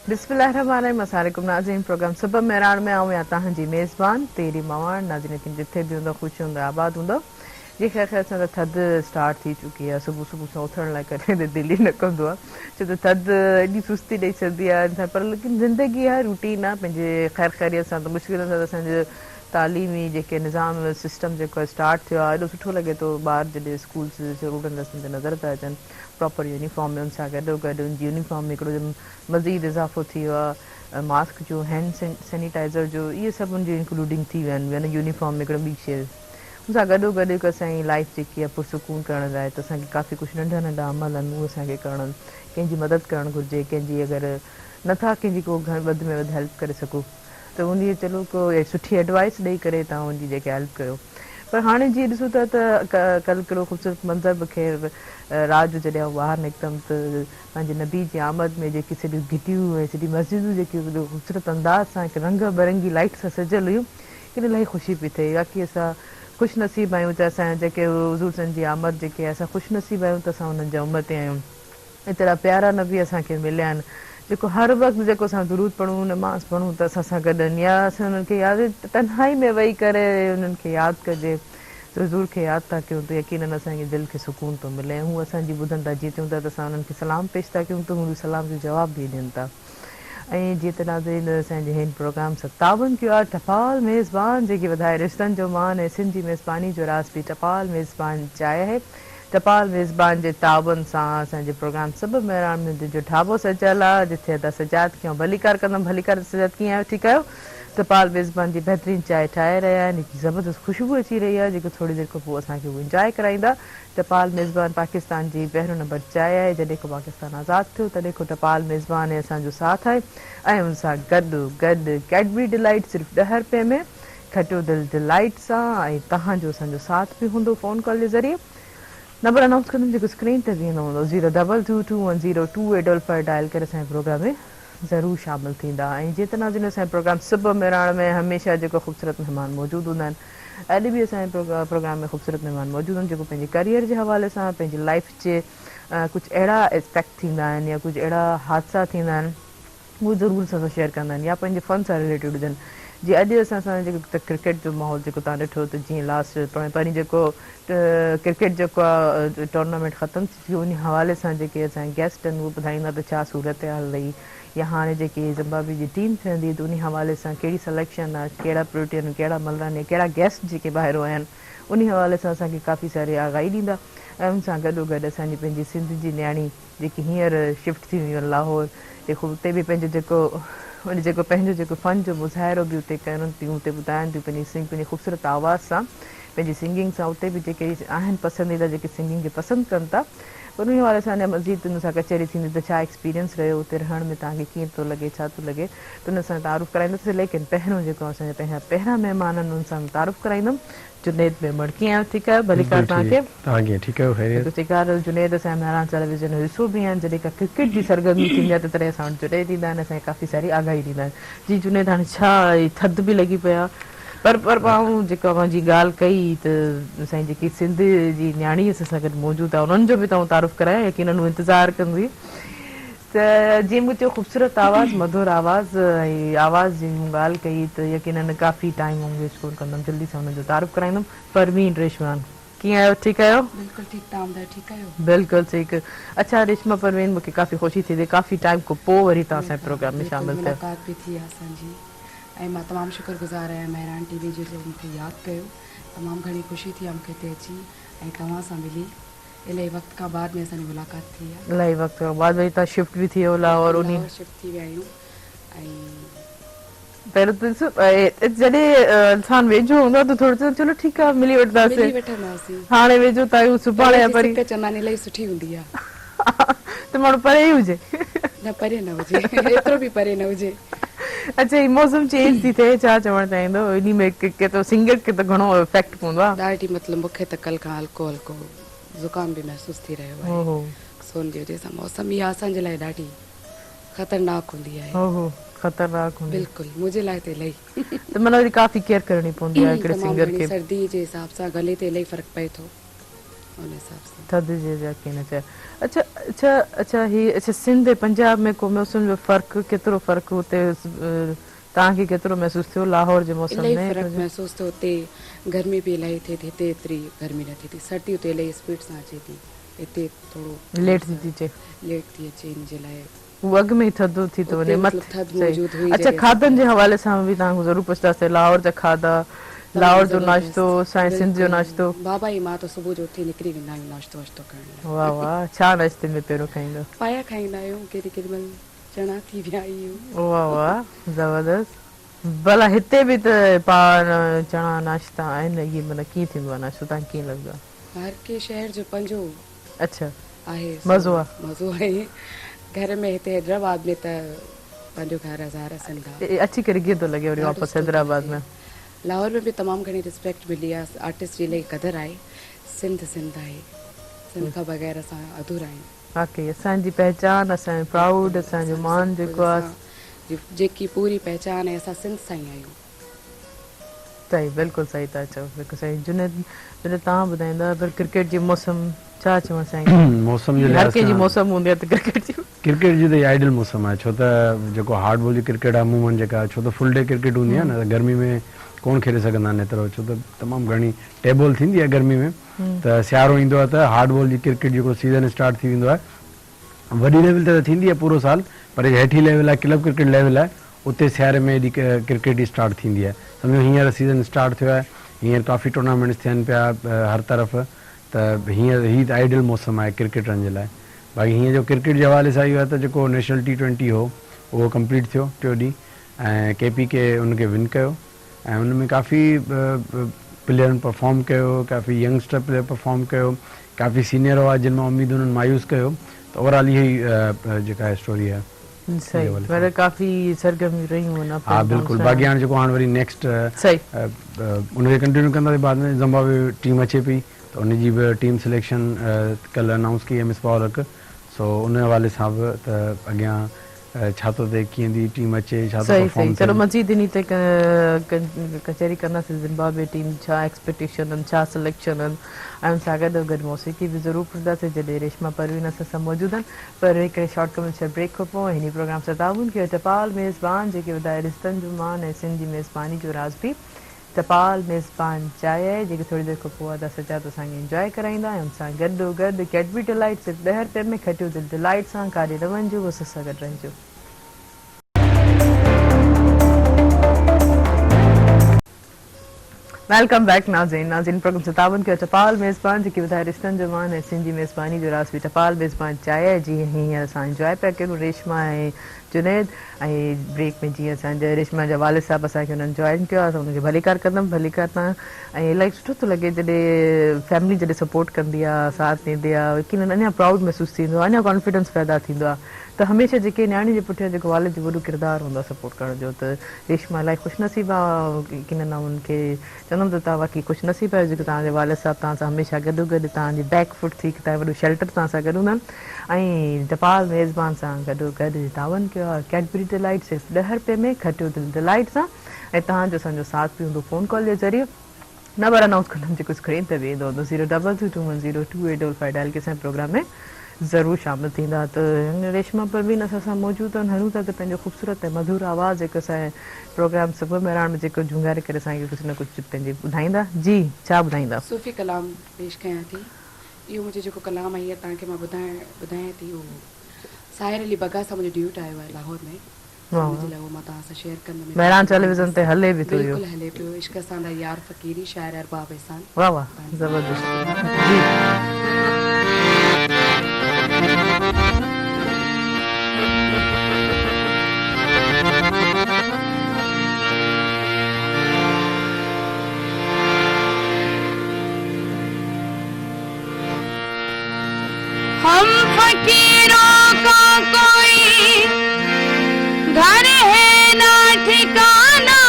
बिस्मिल्लाहिर्रहमानिर्रहीम। अस्सलामुअलैकुम नाज़रीन, प्रोग्राम सुबह मेहरान में आऊं या तव्हांजी मेज़बान तेरी मवान। नाज़रीन की जिथे भी हूंदो ख़ुशि हूंदो आबाद हूंदो। जी ख़ैर ख़ैर सां त थधि स्टार्ट थी चुकी आहे। सुबुह सुबुह सां उथण लाइ कॾहिं त दिलि ई न कंदो आहे, छो त थधि एॾी सुस्ती ॾेई छॾंदी आहे इंसान। पर लेकिन ज़िंदगी आहे, रूटीन आहे, पंहिंजे ख़ैर ख़ैरियत सां त मुश्किल सां त असांजो तालीमी जेके निज़ाम सिस्टम जेको स्टार्ट थियो आहे, एॾो सुठो लॻे थो। ॿार जॾहिं स्कूल स्टूडेंट रस्तनि ते नज़र था अचनि, प्रॉपर यूनिफॉर्म में, उन सां गॾो गॾु उनजी यूनिफॉर्म में हिकिड़ो मज़ीद इज़ाफ़ो थी वियो आहे। मास्क जो, हैंड सैनिटाइज़र जो, इहे सभु उनजी इंक्लूडिंग थी विया आहिनि यूनिफॉर्म में हिकिड़ो ॿी शइ। उन सां गॾो गॾु हिकु असांजी लाइफ जेकी आहे पुरसकून करण लाइ त असांखे काफ़ी कुझु नंढा नंढा अमल आहिनि, उहे असांखे करणु, कंहिंजी मदद करणु घुरिजे। कंहिंजी अगरि नथा कंहिंजी को वधि में वधि हेल्प करे सघो त उन चलो को सुठी एडवाइस ॾेई करे तव्हां उनजी जेके हेल्प कयो। पर हाणे जीअं ॾिसूं था त कल्ह कहिड़ो ख़ूबसूरत मंज़र मूंखे रात जो जॾहिं ॿाहिरि निकितमि त पंहिंजे नबी जी आमद में जेकी सॼियूं घिटियूं ऐं सॼी मस्जिदूं जेकी ख़ूबसूरत अंदाज़ सां हिकु रंग बिरंगी लाइट सां सजियल हुयूं, किन इलाही ख़ुशी पई थिए। बाक़ी असां ख़ुशि नसीब आहियूं त असांजा जेके हुज़ूर सन जी आमद जेके आहे, असां ख़ुशि नसीब आहियूं त असां हुननि जा उम्मती आहियूं। एतिरा प्यारा नबी असांखे मिलिया आहिनि जेको हर वक़्तु जेको असां दुरूद पढ़ूं, नमाज़ पढ़ूं त असां सां गॾु आहिनि, या असां हुननि खे यादि तन्हाई में वेही करे हुननि खे यादि कजे त हज़ूर खे यादि था कयूं त यकीनन असांजे दिलि खे सुकून थो मिले। ऐं हू असांजी ॿुधनि था, जीअं थियूं था त असां हुननि खे सलाम पेश था कयूं त हू सलाम जो जवाबु बि ॾियनि था। ऐं जीअं त नाज़रीन असांजे हिन प्रोग्राम सां तावन कयो आहे टपाल मेज़बान, जेकी वधाए रिश्तनि जो मान ऐं सिंध जी मेज़बानी जो राज़ बि टपाल मेज़बान चाहे आहे। टपाल मेज़बान जे तावन सां असांजे प्रोग्राम सभु मेहरान जो ढाबो सजियल आहे, जिथे अदा सजाद कीअं भलीकार कंदमि। भलीकार सजाद कीअं आहियो? ठीकु आहियो? टपाल मेज़बान जी बहितरीनु चांहि ठाहे रहिया आहिनि, हिकु ज़बरदस्त ख़ुशबू अची रही आहे जेको थोरी देरि खां पोइ असांखे उहो इंजॉय कराईंदा। टपाल मेज़बान पाकिस्तान जी पहिरियों नंबर चांहि आहे। जॾहिं खां पाकिस्तान आज़ादु थियो तॾहिं खां टपाल मेज़बान ऐं असांजो साथ आहे। ऐं हुन सां गॾु गॾु कैडबरी डिलाइट सिर्फ़ु 10 रुपए में, खटियो दिलि डिलाइट सां। ऐं तव्हांजो असांजो साथ बि हूंदो फ़ोन कॉल जे ज़रिए। नंबर अनाउंस कंदमि जेको स्क्रीन ते बीहंदो हूंदो, 022210285 डायल करे असांजे प्रोग्राम में ज़रूरु शामिलु थींदा। ऐं जीअं त नाज़रीन असांजे प्रोग्राम सुबुह मेहरान में हमेशह जेको ख़ूबसूरत महिमान मौजूदु हूंदा आहिनि, अॼु बि असांजे प्रोग्राम में ख़ूबसूरत महिमान मौजूदु आहिनि जेको पंहिंजे करियर जे हवाले सां, पंहिंजी लाइफ जे कुझु अहिड़ा एस्पेक्ट थींदा आहिनि या कुझु अहिड़ा हादसा थींदा आहिनि, उहे ज़रूरु सां शेयर कंदा आहिनि या पंहिंजे फ़न सां रिलेटेड हुजनि। जीअं अॼु असां जेको क्रिकेट जो माहौल जेको तव्हां ॾिठो त जीअं लास्ट पहिरीं जेको क्रिकेट जेको आहे टूर्नामेंट ख़तमु थी वियो, उन हवाले सां जेके असांजा गेस्ट आहिनि उहे ॿुधाईंदा त छा सूरत हाल रही, या हाणे जेकी ज़िम्बाब्वे जी टीम थियंदी त उन हवाले सां कहिड़ी सिलेक्शन आहे, कहिड़ा प्रोटीन, कहिड़ा मलरानी, कहिड़ा गेस्ट जेके ॿाहिरों आया आहिनि, उन हवाले सां असांखे काफ़ी सारी आगाही ॾींदा। ऐं उन सां गॾो गॾु असांजी पंहिंजी सिंध जी न्याणी जेकी हींअर शिफ्ट थी वियूं आहिनि लाहौर, जेको उते बि पंहिंजो जेको पंहिंजो जेको फ़न जो मुज़ाहिरो बि उते कनि थियूं, उते ॿुधाइनि थियूं पंहिंजी ख़ूबसूरत आवाज़ सां, पंहिंजी सिंगिंग सां। उते बि जेके आहिनि पसंदीदा जेके सिंगिंग खे पसंदि कनि था, पर उन वारे सां अञा मज़ीद हुन सां कचहरी थींदी त छा एक्सपीरियंस रहियो उते रहण में, तव्हांखे कीअं थो लॻे, छा थो लॻे, त उन सां तारुफ़ कराईंदुसि। लेकिन पहिरियों जेको असांजा पहिरियां महिमान आहिनि उन सां तारुफ़ कराईंदुमि। जुनेद मेमण, कीअं आहियो? ठीकु आहियो? भलीकार तव्हांखे? ठीकु आहे। जुनेद असांजा मेहरान टेलीविज़न जो हिसो बि आहिनि। जॾहिं का क्रिकेट जी सरगर्मी थींदी आहे त तॾहिं असां वटि जुड़े थींदा आहिनि, असांखे काफ़ी सारी आगाही ॾींदा आहिनि। जी जुनेद, हाणे छा थधि बि लॻी पई आहे, पर मां जेका मुंहिंजी ॻाल्हि कई त असांजी जेकी सिंध जी न्याणी असां सां गॾु मौजूदु आहे, उन्हनि जो बि तव्हां तारुफ़ करायो, यकीनन हू इंतज़ारु कंदी। त जीअं मूं चयो ख़ूबसूरत आवाज़, मधुर आवाज़, ऐं आवाज़ जी मूं ॻाल्हि कई त यकीनन काफ़ी टाइम वेस्ट कोन कंदमि, जल्दी सां हुनजो तारुफ़ कराईंदुमि। परवीन रेशमान, कीअं आहियो? ठीकु आहियो? बिल्कुलु ठीकु। तव्हां ॿुधायो ठीकु आहियो? बिल्कुलु ठीकु। अच्छा रेशमा परवीन, मूंखे काफ़ी ख़ुशी थी थिए, काफ़ी टाइम खां पोइ वरी तव्हां असांजे प्रोग्राम में शामिलु थियो। मुलाक़ात बि थी आहे असांजी, ऐं मां तमामु शुक्रगुज़ार आहियां मेहरान टीवी जो मूंखे यादि कयो। तमामु घणी ख़ुशी थी आहे मूंखे हिते अची ऐं तव्हां सां मिली। इलाही वक़्त खां बाद में असांजी मुलाक़ात थी आहे। इलाही वक़्त खां बाद वरी तव्हां शिफ्ट बि थी वियो लाहौर, उन शिफ्ट थी विया आहियूं। ऐं पहिरियों त ॾिसो जॾहिं इंसानु वेझो हूंदो आहे त थोरो चलो ठीकु आहे मिली वठंदासीं, हाणे वेझो था आहियूं, सुभाणे चंदानी इलाही सुठी हूंदी आहे त माण्हू परे ई हुजे, न परे न हुजे, एतिरो बि परे न हुजे। अच्छा ही मौसम चेंज थी थिए, छा चवणु चाहींदो? इन में केतिरो सिंगर खे त घणो इफेक्ट पवंदो आहे। ॾाढी मतिलबु मूंखे त कल्ह खां हल्को हल्को ज़ुकाम बि महसूसु थी रहियो आहे। सोन जी वजह सां मौसम इहा असांजे लाइ ॾाढी ख़तरनाक हूंदी आहे। ख़तरनाक हूंदी बिल्कुलु, मुंहिंजे लाइ त इलाही त मतलब काफ़ी केयर करणी पवंदी आहे हिकिड़े सिंगर खे। सर्दी जे हिसाब सां गले ते इलाही फ़र्क़ु पए थो। उन हिसाब से थधि जे यकीन चए अच्छा अच्छा अच्छा ही अच्छा सिंध ऐं पंजाब में को मौसम जो फ़र्क़ु केतिरो फ़र्क़ु हुते तव्हांखे केतिरो महसूसु थियो लाहौर जे मौसम इलाही में फ़र्क़ु महसूसु थियो हुते गर्मी बि इलाही थिए थी हिते एतिरी गर्मी न थिए थी सर्दी हुते इलाही स्पीड सां अचे थी हिते थोरो लेट थी अचे लेट थी अचे इन जे लाइ उहो अॻु में ई थधो थी थो वञे मतिलबु थधि मौजूदु हुई अच्छा खाधनि जे हवाले सां बि तव्हांखां ज़रूरु पुछंदासीं लाहौर जा खाधा लाहौर जो नाश्तो असांजे सिंध जो नाश्तो बाबा ई मां त सुबुह जो उथी निकिरी वेंदा आहियूं नाश्तो वाश्तो करण वाह वाह छा नाश्ते में पहिरियों खाईंदो पाया खाईंदा आहियूं केॾी केॾी महिल चणा थी विया आहियूं वाह वाह ज़बरदस्त भला हिते बि त पान चणा नाश्ता आहिनि इहे माना कीअं थींदो आहे नाश्तो तव्हांखे कीअं लॻंदो आहे हर के शहर जो पंहिंजो अच्छा आहे मज़ो आहे मज़ो आहे घर में हिते हैदराबाद में त पंहिंजो घर हज़ार सिंध आहे अची करे कीअं थो लॻे वरी वापसि हैदराबाद में लाहौर में भी तमाम घणी रिस्पेक्ट मिली आहे आर्टिस्ट जी इलाही क़दर आहे सिंध सिंध आहे सिंध खां बग़ैर असां अधूरा आहियूं वाकई असांजी पहचान असांजो प्राउड असांजो मान जेको आहे जेकी पूरी पहचान आहे असां सिंध सां ई आहियूं सही बिल्कुलु सही था चओ बिल्कुलु सही जुनेद जुनेद तव्हां ॿुधाईंदा पर क्रिकेट जी मौसम छा चवणु चाहींदा मौसम जे हर कंहिंजी मौसम हूंदी आहे त क्रिकेट जी त आइडियल मौसम आहे छो त जेको हार्ड बॉल जी क्रिकेट आहे अमूमन जेका छो त फुल डे क्रिकेट हूंदी आहे न गर्मी में कोन खेॾे सघंदा आहिनि एतिरो छो त तमामु घणी टेबल थींदी आहे गर्मी में त सियारो ईंदो आहे त हार्ड बॉल जी क्रिकेट जेको सीज़न स्टार्ट थी वेंदो आहे वॾी लेवल ते त थींदी आहे पूरो साल पर हेठी लेवल आहे क्लब क्रिकेट लेवल आहे उते सियारे में एॾी क्रिकेट ई स्टार्ट थींदी आहे सम्झो हींअर सीज़न स्टार्ट थियो आहे हींअर काफ़ी टूर्नामेंट्स थियनि पिया हर तरफ़ त हींअर हीअ त आइडियल मौसम आहे क्रिकेटरनि जे लाइ बाक़ी हीअं जो क्रिकेट जे हवाले सां इहो आहे त जेको नेशनल T20 हो उहो कंप्लीट थियो टियों ॾींहुं ऐं KPK उनखे विन कयो ऐं उन में काफ़ी प्लेयरनि परफॉर्म कयो काफ़ी यंगस्टर प्लेयर परफॉर्म कयो काफ़ी सीनियर हुआ जिन मां उमेद उन्हनि मायूस कयो त ओवरऑल इहा ई जेका स्टोरी आहे सही पर काफ़ी सरगर्मी रहियूं आहिनि हा बिल्कुलु बाक़ी हाणे जेको हाणे वरी नेक्स्ट उनखे कंटिन्यू कंदासीं बाद में ज़िम्बाब्वे टीम अचे पई त उनजी बि टीम सिलेक्शन कल्ह अनाउंस कई आहे मिस पावरक सो उन हवाले सां बि त अॻियां छा थो थिए कीअं थी टीम अचे छा थो परफॉर्म चलो मज़ीद इन ते कचहरी कंदासीं ज़िम्बाब्वे टीम छा एक्सपेक्टेशन आहिनि छा सिलेक्शन आहिनि ऐं उन सां गॾु गॾु मौसीक़ी बि ज़रूरु ॿुधंदासीं जॾहिं रेशमा परवीन असां सां मौजूदु आहिनि पर हिकिड़े शॉर्ट कमर्शियल ब्रेक खां पोइ हिन प्रोग्राम सां ताउन कयो टपाल मेज़बान जेके वधाए रिश्तनि जो मान ऐं सिंध जी मेज़बानी जो राज़ बि टपाल मेज़बान चांहि आहे जेके थोरी देरि खां पोइ अदा सचा त असांखे इंजॉय कराईंदा ऐं हुन सां गॾो गॾु कैडबरी डिलाइट सिर्फ़ु 10 रुपए में खटियो दिलि डिलाइट सां काॾे न वञिजो बसि असां गॾु रहिजो वेलकम बैक नाज़रीन प्रोग्राम से तावन कयो टपाल मेज़बान जेकी ॿुधाए रिश्तनि जो मान ऐं सिंधी मेज़बानी जो राज़ बि टपाल मेज़बान चांहि आहे जीअं हींअर असां इंजॉय पिया कयूं रेशमा ऐं जुनेद ऐं ब्रेक में जीअं असांजे रेशमा जा वालिद साहिबु असांखे हुननि जॉइन कयो आहे त हुनखे भलीकार कंदमि भलीकार तव्हां ऐं इलाही सुठो थो लॻे जॾहिं फैमिली जॾहिं सपोर्ट कंदी आहे साथ ॾींदी आहे यकीन अञा प्राउड महसूसु थींदो आहे अञा कॉन्फिडेंस पैदा थींदो आहे त हमेशह जेके न्याणी जे पुठियां जेको वालिद जो वॾो किरदारु हूंदो आहे सपोर्ट करण जो त रेशमा इलाही ख़ुशनसीबु आहे यकीन हुनखे चवंदमि त तव्हां बाक़ी ख़ुशनसीबु आहियो जेको तव्हांजे वालिद साहिबु तव्हां सां हमेशह गॾो गॾु तव्हांजी बैक फुट थी तव्हां वॾो शेल्टर तव्हां सां गॾु हूंदा आहिनि ऐं टपाल मेज़बान सां गॾो गॾु तावन कयो आहे कैडबरी डिलाइट सिर्फ़ु 10 रुपए में खटियो दिलि डिलाइट सां ऐं तव्हांजो असांजो साथ बि हूंदो फ़ोन कॉल जे ज़रिए नंबर अनाउंस कंदमि जेको स्क्रीन ते वेंदो हूंदो 022210288 डायल के असांजे प्रोग्राम में ज़रूरु शामिलु थींदा त रेशमा परवीन असां सां मौजूदु आहिनि हणूं था त पंहिंजो ख़ूबसूरत ऐं मधुर आवाज़ु जेको असांजे प्रोग्राम सुबुह मेराण में जेको झुंगारे करे असांखे कुझु न कुझु पंहिंजी ॿुधाईंदा जी छा ॿुधाईंदा सूफ़ी कलाम पेश कयां थी इहो मुंहिंजो जेको कलाम आहे इहा तव्हांखे मां ॿुधायां थी उहो साहिर अली बगा सां मुंहिंजो ड्यूट आयो आहे लाहौर में मुंहिंजे लाइ उहो मां तव्हां सां शेयर कंदमि मेरान टेलीविज़न ते हले बि थो बिल्कुलु हले पियो इश्क सां दा यार फ़क़ीरी शाइर अरबाब एहसान वाह वाह ज़बरदस्त जी हम फकीरों का कोई घर है ना ठिकाना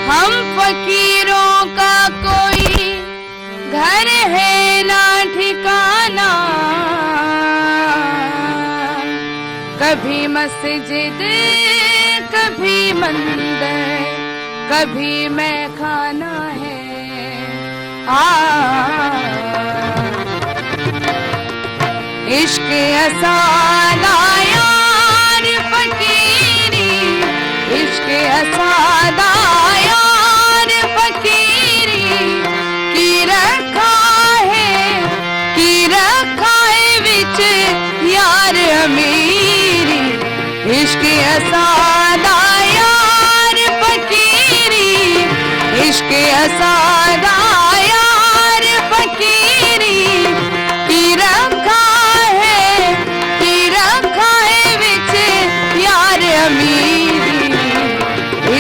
हम फकीरों का कोई घर है ना ठिकाना कभी मस्जिद कभी मंदिर कभी मैं खाना इश्क असादा यार फकीरी, इश्क असादा यार फकीरी, की रखा है विच यार अमीरी, इश्क असादा यार फकीरी, इश्क असादा यार फकीरी, की रखा है विच यार अमीरी,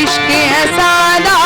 इश्क असादा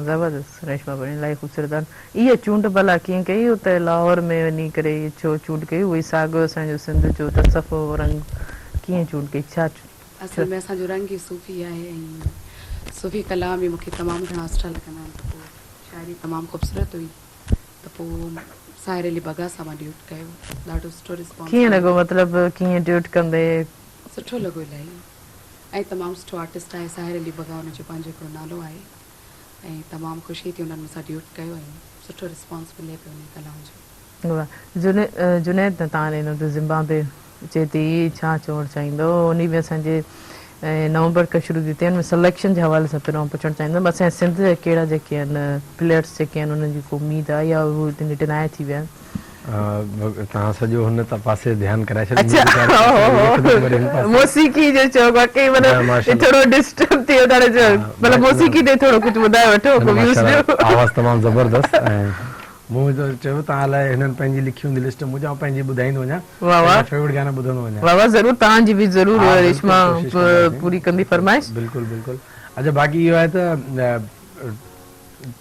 ज़बरदस्त रेशमा बणी इलाही ख़ूबसूरत इहा चूंड भला कीअं कई उते लाहौर में वञी करे छो चूंड कई उहे साॻियो असांजो सिंध जो त सफ़ो रंग कीअं चूंड कई छा असल में असांजो रंग ई सूफ़ी आहे ऐं सूफ़ी कलाम बि मूंखे तमामु घणा सुठा लॻंदा आहिनि, त पोइ शाइरी तमामु ख़ूबसूरत हुई, त पोइ साहिर अली बगा सां मां ड्यूट कयो, ॾाढो सुठो रिस्पॉन्स कीअं लॻो मतिलबु कीअं ड्यूट कंदे सुठो लॻो इलाही ऐं तमामु सुठो आर्टिस्ट आहे साहिर अली बगा, हुनजो पंहिंजो हिकिड़ो नालो आहे ऐं तमामु ख़ुशी थी उन्हनि मूंसां ड्यूट कयो ऐं सुठो रिस्पॉन्स मिले पियो उन कलाम जो। जुनैद न तव्हां ॾिनो त ज़िम्बाब्वे अचे थी छा चवणु चाहींदो उन में असांजे नवंबर खां शुरू थी थियनि सिलेक्शन जे हवाले सां पहिरियों पुछणु चाहींदुमि असांजे सिंध जा कहिड़ा जेके आहिनि प्लेयर्स जेके आहिनि उन्हनि जी को उमेद आहे या उहे डिनाए थी विया आहिनि? तव्हां सॼो हुन पासे ध्यानु कराए अच्छा मौसीकी जो चओ वाकई मतिलबु थोरो डिस्टर्ब थियो था मतिलबु मौसीकी ते थोरो कुझु ॿुधाए वठो आवाज़ तमामु ज़बरदस्त ऐं मूं चयो तव्हां लाइ हिननि पंहिंजी लिखी हूंदी लिस्ट मुंहिंजा पंहिंजी ॿुधाईंदो वञा फेवरेट गाना ॿुधंदो वञा। वाह वाह ज़रूरु तव्हांजी बि ज़रूरु रेशमा पूरी कंदी फरमाइश। बिल्कुलु बिल्कुलु। अच्छा बाक़ी इहो आहे त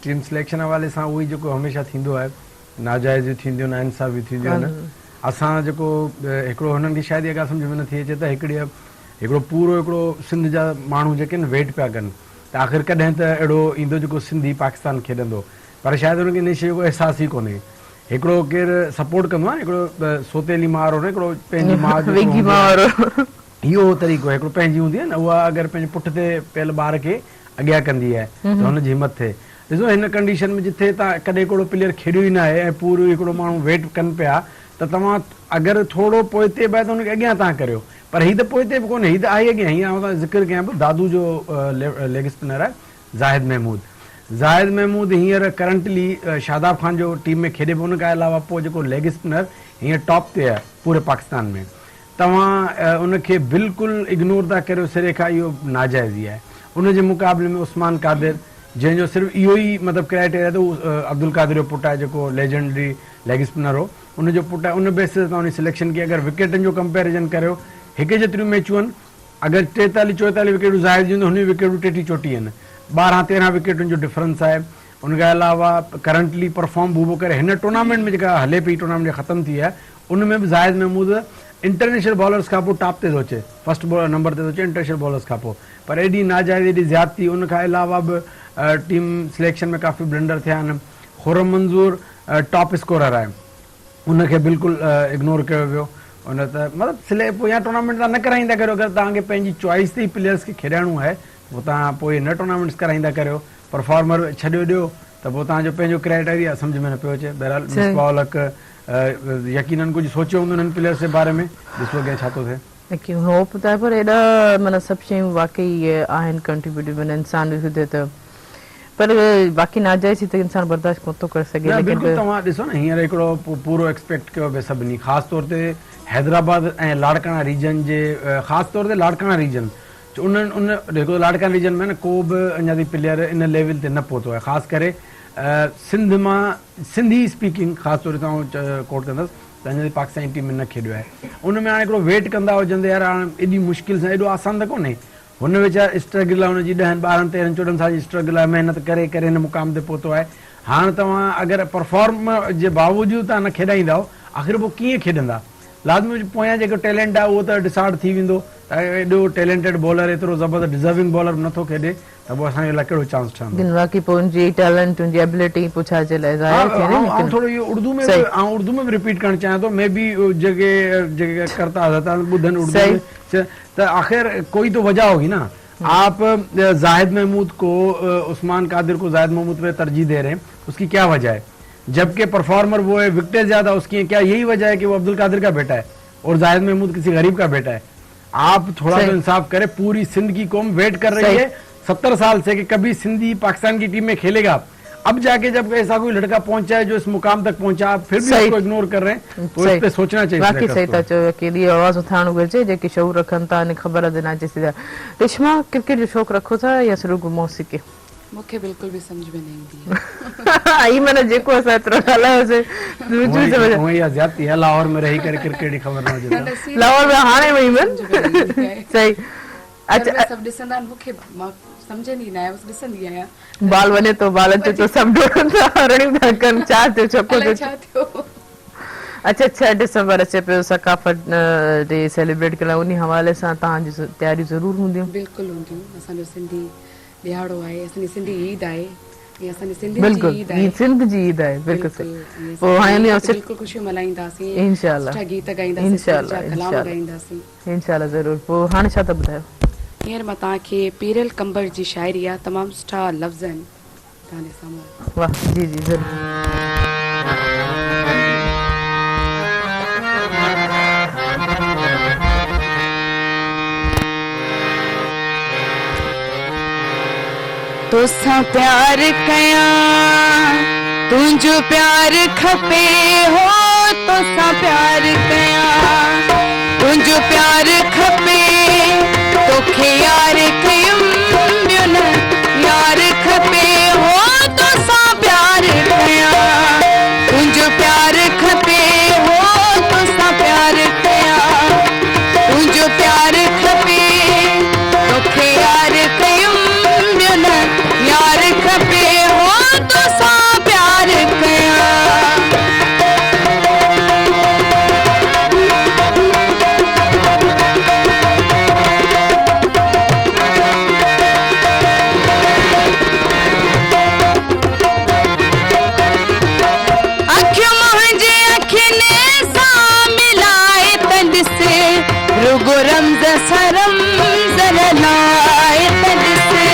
टीम सिलेक्शन हवाले सां उहो ई जेको हमेशह थींदो आहे नाजाइज़ थींदियूं आहिनि इंसाफ़ी थींदियूं आहिनि असां जेको हिकिड़ो हुननि खे शायदि इहा ॻाल्हि सम्झ में नथी अचे त हिकिड़ो पूरो हिकिड़ो सिंध जा माण्हू जेके आहिनि वेट पिया कनि त आख़िर कॾहिं त अहिड़ो ईंदो जेको सिंधी पाकिस्तान खेॾंदो पर शायदि हुनखे इन शइ जो अहसासु ई कोन्हे। हिकिड़ो केरु सपोर्ट कंदो आहे हिकिड़ो सोतेली माउ वारो न हिकिड़ो पंहिंजी माउ इहो तरीक़ो हिकिड़ो पंहिंजी हूंदी आहे न, उहा अगरि पंहिंजे पुठ ते पियल ॿार खे अॻियां कंदी आहे त हुनजी हिमत थिए। ॾिसो हिन कंडीशन में जिथे तव्हां कॾहिं हिकिड़ो प्लेयर खेॾियो ई न आहे ऐं पूरो हिकिड़ो माण्हू वेट कनि पिया त तव्हां अगरि थोरो पोइते बि आहे त हुनखे अॻियां तव्हां करियो, पर हीअ त पोइते बि कोन्हे, हीअ त आहे अॻियां। हीअं आउं ज़िक्र कयां पियो दादू जो लेग स्पिनर आहे ज़ाहिद महमूद। ज़ाहिद महमूद हींअर करंटली शादाब ख़ान जो टीम में खेॾे पियो, उन खां अलावा पोइ जेको लेग स्पिनर हींअर टॉप ते आहे पूरे पाकिस्तान में। तव्हां उनखे बिल्कुलु इग्नोर था करियो सिरे खां, इहो नाजाइज़ी आहे। उनजे मुक़ाबले में उस्मान कादिर जंहिंजो सिर्फ़ु इहो ई मतिलबु क्राइटेरिया त अब्दुल कादिर जो पुटु आहे जेको लेजेंडरी लेग स्पिनर हो, उनजो पुटु आहे। उन बेसिस ते उन सिलेक्शन कई। अगरि विकेटनि जो कंपेरिज़न करियो, हिकु जेतिरियूं मैचूं आहिनि, अगरि 43-44 विकेटूं ज़ाहिर जूं हुन विकेटूं 33-34 आहिनि, 12-13 विकेटुनि जो डिफरेंस आहे। उनखां अलावा करंटली परफॉर्म बि करे हिन टूर्नामेंट में जेका हले पई, टूर्नामेंट ख़तमु थी आहे, उनमें बि ज़ाहिद महमूद इंटरनेशनल बॉलर्स खां पोइ टॉप ते थो अचे, फर्स्ट नंबर ते थो अचे इंटरनेशनल बॉलर्स खां पोइ। पर एॾी नाजाइज़, एॾी ज़्यादती, उनखां अलावा बि टीम सिलेक्शन में काफ़ी ब्लंडर थिया आहिनि। खुर्रम मंज़ूर टॉप स्कोरर आहे, उनखे बिल्कुलु इग्नोर कयो वियो। उन त मतिलबु पोइ या टूर्नामेंट तव्हां न कराईंदा करियो। अगरि तव्हांखे पंहिंजी चॉइस ते ई प्लेयर्स खे खेॾाइणो आहे पोइ तव्हां पोइ न टूर्नामेंट्स कराईंदा करियो, परफॉर्मर छॾियो ॾियो त पोइ तव्हांजो पंहिंजो क्राइटेरिया सम्झ में न पियो अचे। बहरहाल मिसबाह उल हक़ यकीनन कुझु सोचियो हूंदो हिननि प्लेयर्स जे बारे में, ॾिसो अॻियां छा थो थिए। होप त आहे, पर एॾा माना सभु शयूं वाकई आहिनि कंट्रीब्यूटिव, इंसान ॾिसंदे त, पर बाक़ी नाजाइज़ त इंसान बर्दाश्त कोन थो करे सघे। बिल्कुलु तव्हां ॾिसो न, हींअर हिकिड़ो पूरो एक्सपेक्ट कयो पियो सभिनी, ख़ासि तौर ते हैदराबाद ऐं लाड़काना रीजन जे, ख़ासि तौर ते लाड़काना रीजन, जेको लाड़काना रीजन में न को बि अञा ताईं प्लेयर इन लेवल ते न पहुतो आहे। ख़ासि करे सिंध मां सिंधी स्पीकिंग ख़ासि तौर ते तव्हां कोट कंदसि त अञा ताईं पाकिस्तानी टीम में न खेॾियो आहे। उन में हाणे हिकिड़ो वेट कंदा हुजंदे यार, हाणे एॾी मुश्किल सां, एॾो आसान त कोन्हे। हुन वीचार स्ट्रगल आहे, हुनजी 10, 12, 13, 14 साल जी स्ट्रगल आहे, महिनत करे करे हिन मुक़ाम ते पहुतो आहे। हाणे तव्हां अगरि परफॉर्म जे बावजूदि तव्हां न खेॾाईंदव, आख़िर पोइ कीअं खेॾंदा? लाज़मी पोयां जेको टैलेंट आहे उहो त डिसाइड थी वेंदो। एॾो टैलेंटेड बॉलर, एतिरो ज़बरदस्त डिज़र्विंग बॉलर नथो खेॾे त पोइ असांजे लाइ कहिड़ो चांस ठहंदो? बाक़ी पोइ उनजी टैलेंट, उनजी एबिलिटी पोइ छा जे लाइ ज़ाहिर थिए न। थोरो इहो उर्दू में बि रिपीट करणु चाहियां थो, मे बी जेके करता ॿुधनि उर्दू में, त आख़िर कोई तो वजह होगी ना। आप जाहिद महमूद को, उस्मान कादिर को जाहिद महमूद पे तरजीह दे रहे हैं, उसकी क्या वजह है? जबकि परफॉर्मर वो है, विकेट ज्यादा उसकी, क्या यही वजह है कि वो अब्दुल कादिर का बेटा है और जाहिद महमूद किसी गरीब का बेटा है? आप थोड़ा तो इंसाफ करें। पूरी सिंध की कौम वेट कर रही है 70 साल से कि कभी सिंधी पाकिस्तान की टीम में खेलेगा। अब जाके जब ऐसा कोई लड़का पहुंचा है जो इस मुकाम तक पहुंचा, फिर भी उसको इग्नोर कर रहे हैं, तो इस पे सोचना चाहिए। बाकी सही था चयो कि ये आवाज उठाइणु घुरिजे, जेके शौक़ रखनि था, ने ख़बर देना चाहिए। रेशमा, क्रिकेट जो शौक़ रखो था या सिर्फ़ मौसीक़ी? मूंखे बिल्कुल भी समझ में नहीं ईंदी आई मैंने जेको असां एतिरो ॻाल्हायोसीं, उहे या ज़्यादती है। लाहौर में रही करे क्रिकेट जी ख़बर न हुजे। लाहौर में हाणे वई मन सही। अच्छा, सब ॾिसंदा आहिनि, मूंखे मां समझंदी न आहियां, बस ॾिसंदी आहियां। बाल वञे तो, बाल अचे तो, सभु डोड़नि था, हरणियूं था कनि, छा थियो, छको थियो, छा थियो? अच्छा 6 डिसंबर अचे पियो, सकाफ़त डे सेलिब्रेट करण, उन हवाले सां तव्हांजी तयारियूं ज़रूरु हूंदियूं? बिल्कुलु हूंदियूं। असांजो सिंधी ॾियारो आहे, असांजी सिंधी ईद आहे, ये असांजी सिंधी बिल्कुलु ईद आहे, सिंध जी ईद आहे। बिल्कुलु सही। पोइ हाणे बिल्कुलु ख़ुशियूं मल्हाईंदासीं, इंशाअल्लाह, सुठा गीत ॻाईंदासीं, इंशाअल्लाह, कलाम ॻाईंदासीं इंशाअल्लाह ज़रूरु। पोइ हाणे छा था ॿुधायो? हींअर मां तव्हांखे पीरल कंबर जी शाइरी आहे, तमामु सुठा लफ़्ज़ आहिनि तव्हांजे साम्हूं। वाह, जी जी ज़रूरु। तोसां प्यार कयां, तुंहिंजो प्यार खपे हो, तोसां प्यार कयां, तुंहिंजो प्यार खपे, तोखे यार कयूं ॿियो न यार खपे हो, तोसां प्यार कयां, तुंहिंजो प्यार खपे हो, तोसां प्यार कयां, तुंहिंजो प्यार खपे, तोखे यार कयूं ॿियो न यार खपे हो, तोसां प्यार कयां। रमज़ सरम ज़रा लाए तन से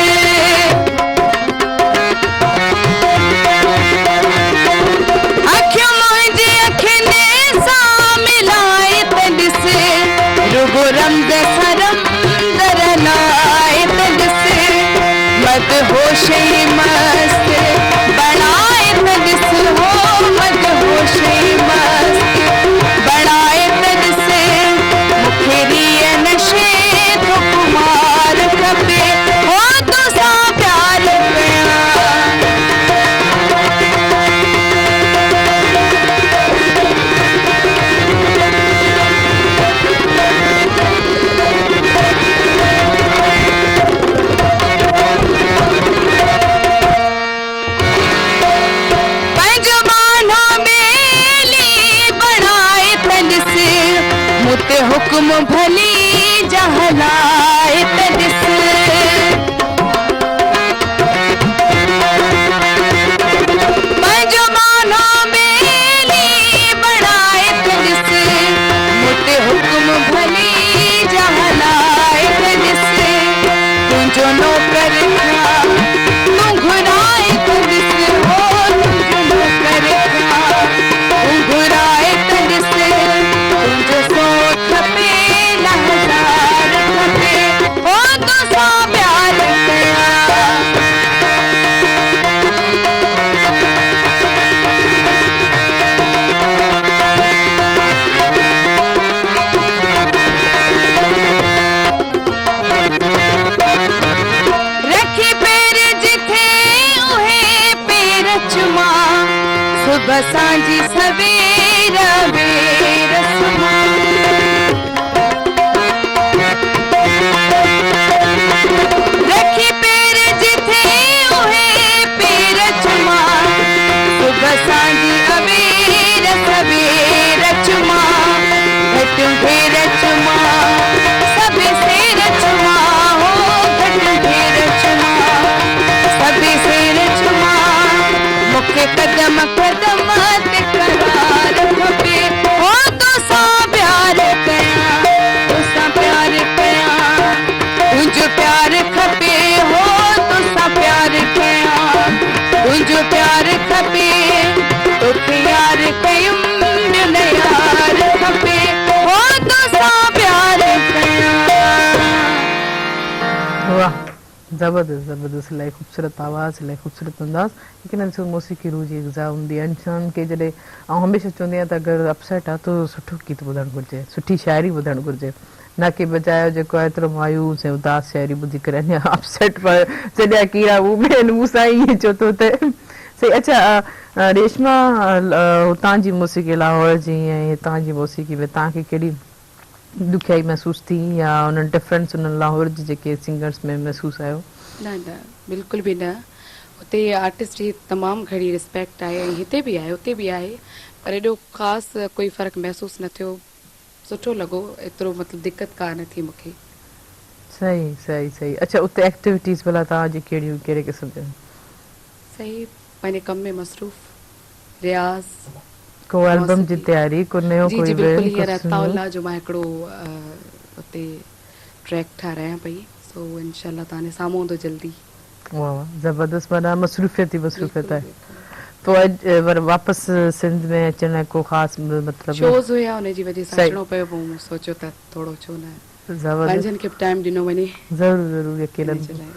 अखियों मुझे अखने सा मिलाए तन से रुगो रमज़ सरम ज़रा लाए तन से मत होश मस्त बनाए तन से हो मत होश मस्त बनाए तन से मुखेरी नशे तो कुमार खपे हो तो सा प्यार कया पंजमाना बेली बनाए तन से मुते हुक्म भली जहलाए तन से पंजमाना बेली बनाए तन से मुते हुक्म भली जहलाए तन से तुझो नौकर था तू घुराए तन से हो तुझो नौकर था तू घुराए तन से तुझो सो खपे न हजार खपे हो तो सा प्यार कया रखी पैर जिथे उहे पैर चुमा सुबह सांझी सवेरा बेर सुमा रखी पैर जिथे उहे पैर चुमा सुबह सांझी अवेर सवेर चुमा घट घेर चुमा सबे सेर चुमा हो घट घेर चुमा सबे सेर चुमा मुखे कदम कदम ते करार खपे हो तो सा प्यार कया तो सा प्यार कया तुझो प्यार खपे हो तो सा प्यार कया तुझो प्यार खपे तोखे यार कयुम न यार खपे हो तो सा प्यार कया वाह ज़बरदस्त ज़बरदस्त इलाही ख़ूबसूरत आवाज़ इलाही ख़ूबसूरत अंदाज़ लेकिन ॾिसो मौसीक़ी रूह जी ग़िज़ा हूंदी आहे इंसान खे जॾहिं ऐं हमेशह चवंदी आहियां त अगरि अपसेट आहे त सुठो गीत ॿुधणु घुरिजे सुठी शाइरी ॿुधणु घुरिजे न की बजायो जेको आहे एतिरो मायूस ऐं उदास शाइरी ॿुधी करे अञा अपसेट पर जॾहिं कीड़ा ॿुॾनि मूं सां ईअं चओ थो त सही अच्छा रेशमा हुतां जी मौसीक़ी लाहौर जी ऐं हितां जी मौसीक़ी में तव्हांखे कहिड़ी ॾुखियाई महसूस थी या उन्हनि डिफरेंस उन्हनि लाहौर जी जेके सिंगर्स में महसूस आयो न न बिल्कुलु बि न हुते आर्टिस्ट जी तमामु घणी रिस्पेक्ट आहे ऐं हिते बि आहे हुते बि आहे पर एॾो ख़ासि कोई फ़र्क़ु महसूसु न थियो सुठो लॻो एतिरो मतिलबु दिक़त कान थी मूंखे सही सही सही अच्छा उते एक्टिविटीज़ भला तव्हांजी कहिड़ियूं कहिड़े क़िस्म जूं सही पंहिंजे कम में मसरूफ़ रियाज़ को एल्बम जी तयारी को नयो जी कोई जी बिल्कुलु हींअर कुझु तावला जो मां हिकिड़ो हुते ट्रैक ठाहिरायां पई सो इनशाला तव्हांजे साम्हूं हूंदो जल्दी वाह वाह ज़बरदस्त माना मसरूफ़ियत ई मसरूफ़ियत आहे पोइ अॼु वरी वापसि सिंध में अचण लाइ को ख़ासि मतिलबु शोज़ हुया हुनजी वजह सां सही। अचिणो पियो पोइ मूं सोचियो त थोरो छो न ज़बरदस्त पंहिंजनि खे बि टाइम ॾिनो वञे ज़रूरु ज़रूरु यकीन इन जे लाइ।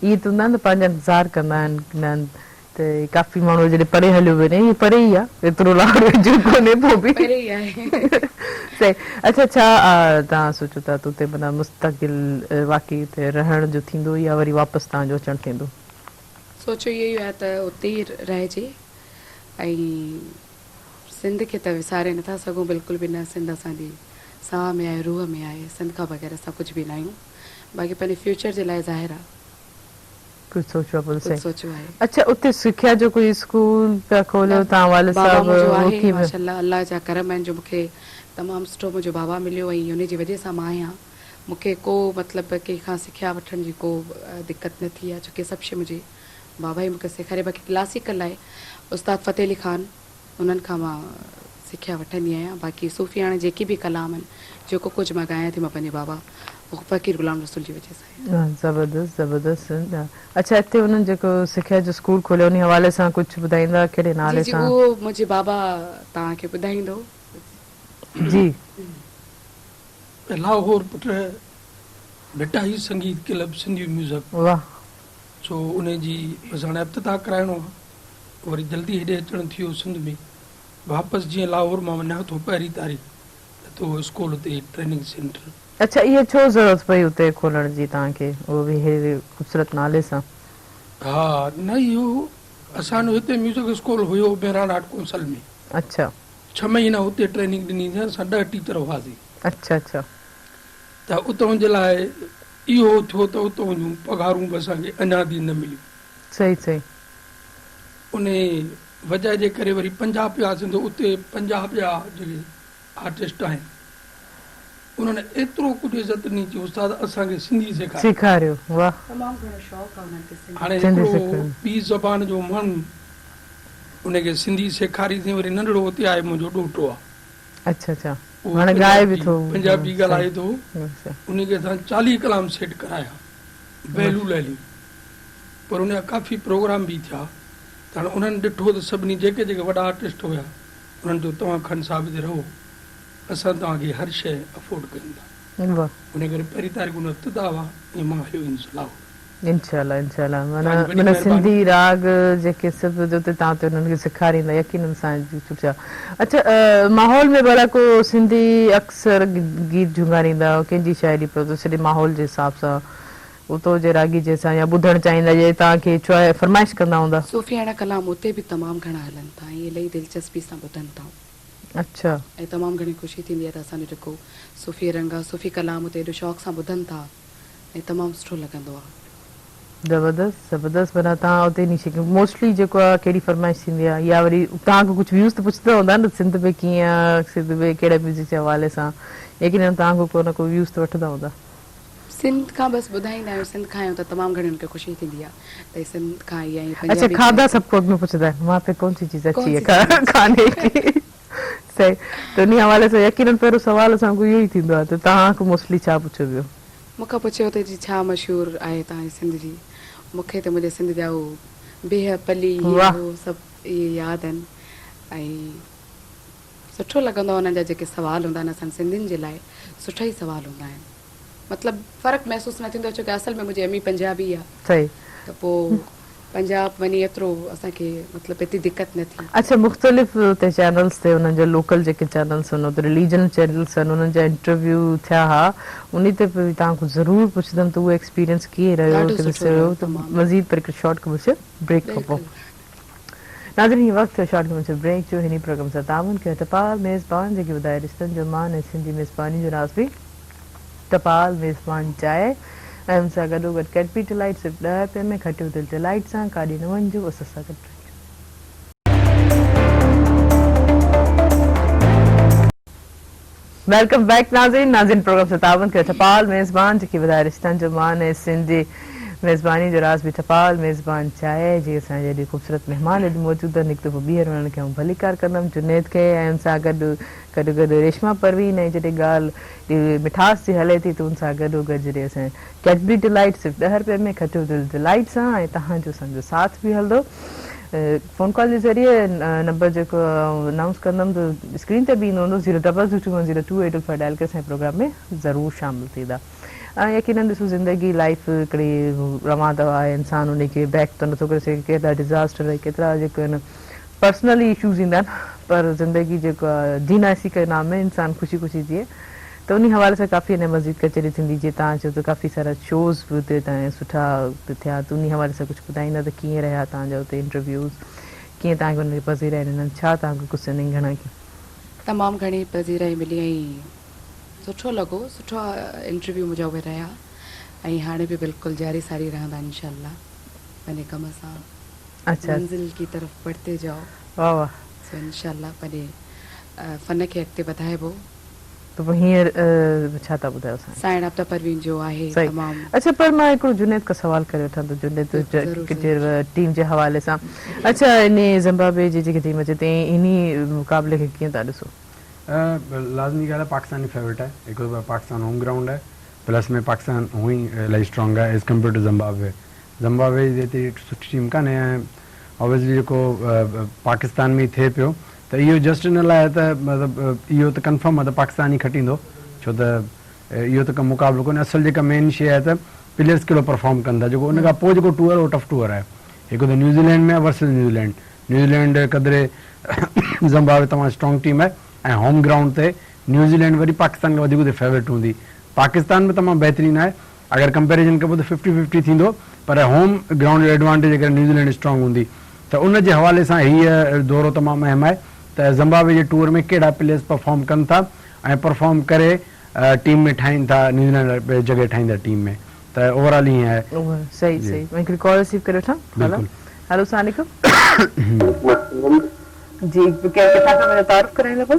इहे त हूंदा आहिनि न पंहिंजा इंतज़ारु कंदा आहिनि न त काफ़ी माण्हू जॾहिं परे हलियो वञे हीअ परे ई आहे एतिरो लाड़ जो कोन्हे पोइ बि परे ई आहे सही अच्छा छा तव्हां सोचो था त उते माना मुस्तक़िल वाक़ई उते रहण जो थींदो या वरी वापसि तव्हांजो अचणु थींदो सोचो इहो ई आहे त उते ई रहिजे ऐं सिंध खे त विसारे नथा सघूं बिल्कुलु बि न सिंध असांजी साह में आहे रूह में आहे सिंध खां बग़ैर असां कुझु बि न आहियूं बाक़ी पंहिंजे फ्यूचर जे लाइ ज़ाहिर आहे कुझु सोचो आहे कुझु सही सोचियो आहे अच्छा उते सिखिया जो कोई स्कूल पिया खोलियो तव्हां वाले बाबा साहब मुंहिंजो आहे वकील में? माशाल्लाह अल्लाह जा करम आहिनि जो मूंखे तमामु सुठो मुंहिंजो बाबा मिलियो ऐं उन जी वजह सां मां आहियां मूंखे को मतिलबु कंहिंखां सिखिया वठण जी को दिक़त न थी आहे छोकी सभु शइ मुंहिंजे बाबा ई मूंखे सेखारे बाक़ी क्लासिकल आहे उस्ताद फ़तेह अली ख़ान उन्हनि खां मां सिखिया वठंदी आहियां। बाक़ी सूफ़ी हाणे जेकी बि कलाम आहिनि, जेको कुझु मां ॻायां थी, मां पंहिंजे बाबा फ़कीर गुलाम रसूल जी वजह सां। ज़बरदस्त ज़बरदस्त। अच्छा, हिते उन्हनि जेको सिखिया जो स्कूल खोलियो उन हवाले सां कुझु ॿुधाईंदा, कहिड़े जी नाले जी, सां? उहो मुंहिंजे बाबा तव्हांखे ॿुधाईंदो। जी लाहौर पुट बेटा ही संगीत क्लब सिंधी म्यूज़िक वाह, जो उन जी बसि हाणे इफ्तिताह कराइणो आहे, वरी जल्दी हेॾे अचणु थियो सिंध में। वापसि जीअं लाहौर मां वञा थो 1 तारीख़ त उहो स्कूल हुते ट्रेनिंग सेंटर। अच्छा, इहे छो ज़रूरत पई उते खोलण जी तव्हांखे, उहो बि हेड़े ख़ूबसूरत नाले सां? हा, न इहो असांजो हिते म्यूज़िक स्कूल हुयो बहिराण आर्ट काउंसिल में। अच्छा 6 महीना हुते ट्रेनिंग ॾिनी असां, 10 टीचर हुआसीं। अच्छा अच्छा त उतां जे लाइ इहो थियो त उतां जूं पघारूं बि असांखे अञा बि न मिलियूं। सही सही। उन वजह जे करे वरी पंजाब वियासीं त उते पंजाब जा जेके आर्टिस्ट आहिनि उन्हनि एतिरो कुझु इज़त ॾिनी की उस्ताद असांखे सिंधी सेखारियो। वाह, तमामु घणो शौक़ु आहे उन्हनि खे सिंधी। हाणे सिंधी हिकिड़ो सेखारियो। ॿी ज़बान जो माण्हू उनखे सिंधी सेखारीसीं, वरी नंढड़ो हुते आहे मुंहिंजो ॾोटो आहे, अच्छा अच्छा, उहो हाणे ॻाए बि थो। पंजाबी ॻाल्हाए थो। अच्छा, उनखे असां 40 कलाम सेट कराया बैलू लैलियूं, पर उनजा काफ़ी प्रोग्राम बि थिया। त हाणे उन्हनि ॾिठो त सभिनी जेके जेके वॾा आर्टिस्ट हुया उन्हनि चयो तव्हां खंड साहिब ते रहो, असां तव्हांखे हर शइ अफोर्ड कयूं था। वाह, उन करे 1 तारीख़ उन इब्तिदा हुआ, ईअं मां हलियो इंशाल्लाह। इंशाल्लाह इंशाल्लाह। माना तव्हांजी वॾी माना महिरबानी। सिंधी राग जेके सभु जो तव्हां ते उन्हनि खे सेखारींदा, यकीनन सां सुठा। अच्छा, माहौल में भला को सिंधी अक्सर गीत झुंगारींदा, कंहिंजी शाइरी पियो त सॼे माहौल जे हिसाब सां उतो जे रागी जैसा, या ॿुधणु चाहींदा, जे तव्हांखे फरमाइश कंदा हूंदा? सूफ़ी हाणे कलाम उते बि तमामु घणा हलनि था, ईअं इलाही दिलचस्पी सां ॿुधनि था। अच्छा, ऐं तमामु घणी ख़ुशी थींदी आहे त असांजो जेको सूफ़ी रंग आहे, सूफ़ी कलाम उते एॾो शौक़ सां ॿुधनि था ऐं तमामु सुठो लॻंदो आहे। ज़बरदस्त ज़बरदस्त। माना तव्हां उते नहीं शिक मोस्टली जेको आहे कहिड़ी फरमाइश थींदी आहे, या वरी तव्हांखे कुझु व्यूज़ त पुछंदा हूंदा न सिंध में कीअं, सिंध में कहिड़े म्यूज़िक जे हवाले सां, यकीनन तव्हांखां को न को व्यूज़ त वठंदा हूंदा? सिंध खां बसि ॿुधाईंदा आहियूं, सिंध खां आहियूं त तमामु घणी हुनखे ख़ुशी थींदी आहे त ही सिंध खां आई आहे। अच्छा, खाधा सबको में पुछदा है, वहाँ पे कौन सी चीज अच्छी है खाने की? सही। तो उन हवाले से यकीनन पहिरों सवाल असांखे इहो ई थींदो आहे त तव्हांखां मोस्टली छा पुछियो वियो? मूंखां पुछियो त जी छा मशहूरु आहे तव्हांजी सिंध जी। मूंखे त मुंहिंजे सिंध जा उहो बिह पली उहो सभु इहे यादि आहिनि ऐं सुठो लॻंदो आहे। हुननि जा जेके सुवाल हूंदा आहिनि असां सिंधियुनि जे लाइ सुठा ई सुवाल हूंदा आहिनि। मतिलबु फ़र्क़ु महसूसु न थींदो, छो की असल में मुंहिंजी अम्मी पंजाबी आहे। सही। त पोइ पंजाब वञी एतिरो असांखे मतिलबु एतिरी दिक़त न थी। अच्छा, मुख़्तलिफ़ ते चैनल्स ते उन्हनि जा लोकल जेके चैनल्स आहिनि उते रिलीजन चैनल्स आहिनि, उन्हनि जा इंटरव्यू थिया हा, उन ते बि तव्हांखां ज़रूरु पुछंदमि त उहो एक्सपीरियंस कीअं रहियो, त मज़ीद पर हिकु शॉर्ट कमर्शियल ब्रेक खां पोइ। नाज़रीन, हीउ वक़्तु है शॉर्ट कमर्शियल ब्रेक जो। हिन प्रोग्राम सां ताउन कयो टपाल मेज़बान जेके ॿुधाए रिश्तनि जो मान ऐं सिंधी मेज़बानी जो राज़ बि टपाल मेज़बान चाहे ऐं हुन सां गॾोगॾु कैडबरी डिलाइट सिर्फ़ु 10 रुपए में, खटियो दिलि डिलाइट सां, काॾे न वञिजो, उस सां गॾु रहिजो। वेलकम बैक नाज़रीन प्रोग्राम से तावन के टपाल मेज़बान जेकी ॿुधाए रिश्तनि जो मान ऐं सिंधी मेज़बानी जो राज़ बि टपाल मेज़बान चाहे। जी असांजे एॾी ख़ूबसूरत महिमान अॼु मौजूदु आहिनि। हिकु दफ़ो ॿीहर उन्हनि खे आउं भलीकार कंदमि जुनेद खे, ऐं हुन सां गॾु रेशमा परवीन, ऐं जॾहिं ॻाल्हि मिठास जी हले थी त हुन सां गॾोगॾु जॾहिं असां कैडबरी डिलाइट सिर्फ़ु 10 रुपए में, खटियो दिलि डिलाइट सां, ऐं तव्हांजो असांजो साथ बि हलंदो। फ़ोन कॉल जे ज़रिए नंबर जेको अनाउंस कंदमि त स्क्रीन ते बि ईंदो हूंदो 022210285 डायल करे असांजे प्रोग्राम में ज़रूरु शामिलु थींदा। यकीनन ॾिसो, ज़िंदगी लाइफ हिकिड़ी रवां दवा आहे, इंसानु उनखे बैक त नथो करे सघे, केतिरा डिज़ास्टर ऐं केतिरा जेके आहिनि पर्सनली इशूज़ ईंदा आहिनि, पर ज़िंदगी जेको आहे जीना इसी के नाम में, इंसानु ख़ुशी ख़ुशी जीए। त उन हवाले सां काफ़ी अञा मज़ीद कचहरी थींदी, जीअं तव्हां चयो त काफ़ी सारा शोज़ बि हुते तव्हां सुठा थिया, त उन हवाले सां कुझु ॿुधाईंदा त कीअं रहिया तव्हांजा हुते इंटरव्यूज़, कीअं तव्हांखे हुनखे पज़ीराई ॾिननि, छा तव्हांखे कुझु सिंधी घणा की? तमामु घणी पज़ीराई मिली ऐं सुठो लॻो, सुठो इंटरव्यू मुंहिंजा उहे रहिया ऐं हाणे बि बिल्कुलु जारी सारी रहंदा इंशाअल्लाह पंहिंजे कम सां। अच्छा, मंज़िल की तरफ़ बढ़ते जाओ। वाह वाह। सो इंशाअल्लाह पंहिंजे फ़न खे अॻिते वधाइबो तो हींअर छा था ॿुधायो असां साइण आफ्ता परवीन जो आहे सही तमामु अच्छा पर मां हिकिड़ो जुनेद का सवाल करे वठां त जुनेद ज़रूरु, टीम जे हवाले सां अच्छा इन ज़िम्बाब्वे जी जेकी टीम अचे थी इन मुक़ाबले खे कीअं था ॾिसो लाज़मी ॻाल्हि आहे पाकिस्तानी फेवरेट आहे हिकिड़ो बार पाकिस्तान होम ग्राउंड आहे प्लस में पाकिस्तान हूअं ई इलाही स्ट्रॉन्ग आहे एज़ कम्पेयर टू ज़िम्बाब्वे जी एतिरी सुठी टीम कान्हे ऐं ऑब्वियसली जेको पाकिस्तान में ई थिए पियो त इहो जस्ट इन लाइ त मतिलबु इहो त कंफर्म आहे त पाकिस्तान ई खटींदो छो त इहो त का मुक़ाबिलो कोन्हे असल जेका मेन शइ आहे त प्लेयर्स कहिड़ो परफॉर्म कंदा जेको उन खां पोइ जेको टूर उहो टफ टूर आहे हिकु त न्यूज़ीलैंड में आहे वर्सिस न्यूज़ीलैंड कदरे ज़िम्बाब्वे तमामु स्ट्रॉन्ग टीम आहे ऐं होम ग्राउंड ते न्यूज़ीलैंड वरी पाकिस्तान खां वधीक हुते फेवरेट हूंदी पाकिस्तान में तमामु बहितरीनु आहे अगरि कंपेरिजन कबो त 50-50 थींदो पर होम ग्राउंड जो एडवांटेज अगरि न्यूज़ीलैंड स्ट्रॉन्ग हूंदी त उन जे हवाले सां हीअ दौरो तमामु अहम आहे त ज़िम्बाब्वे जे टूर में कहिड़ा प्लेयर्स परफॉर्म कनि था ऐं परफॉर्म करे टीम में ठाहिनि था न्यूज़ीलैंड जॻह ठाहींदा टीम में त ओवरऑल ईअं आहे सही सही मां हिकिड़ी कॉल रिसीव करे वठां हेलो अस्सलाम वालेकुम जी किथां खां मुंहिंजो तारुफ़ कराइण लॻो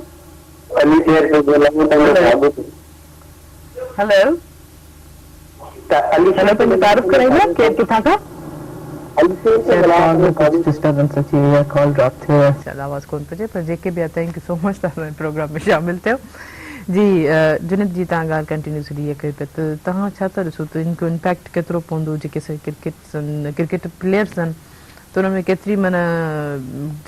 हेलो हेलो पंहिंजो तारुफ़ कराईंदा केरु किथां खां डिस्टर्बेंस अची वई आहे कॉल ड्रॉप थियो आहे शायदि आवाज़ कोन पइजे पर जेके बि आहे थैंक यू सो मच तव्हां प्रोग्राम में शामिल थियो जी जुनेद जी तव्हां ॻाल्हि कंटिन्यूसली इहा कई पिया त तव्हां छा था ॾिसो त इनजो इम्पैक्ट केतिरो पवंदो जेके क्रिकेट प्लेयर्स आहिनि त हुन में केतिरी माना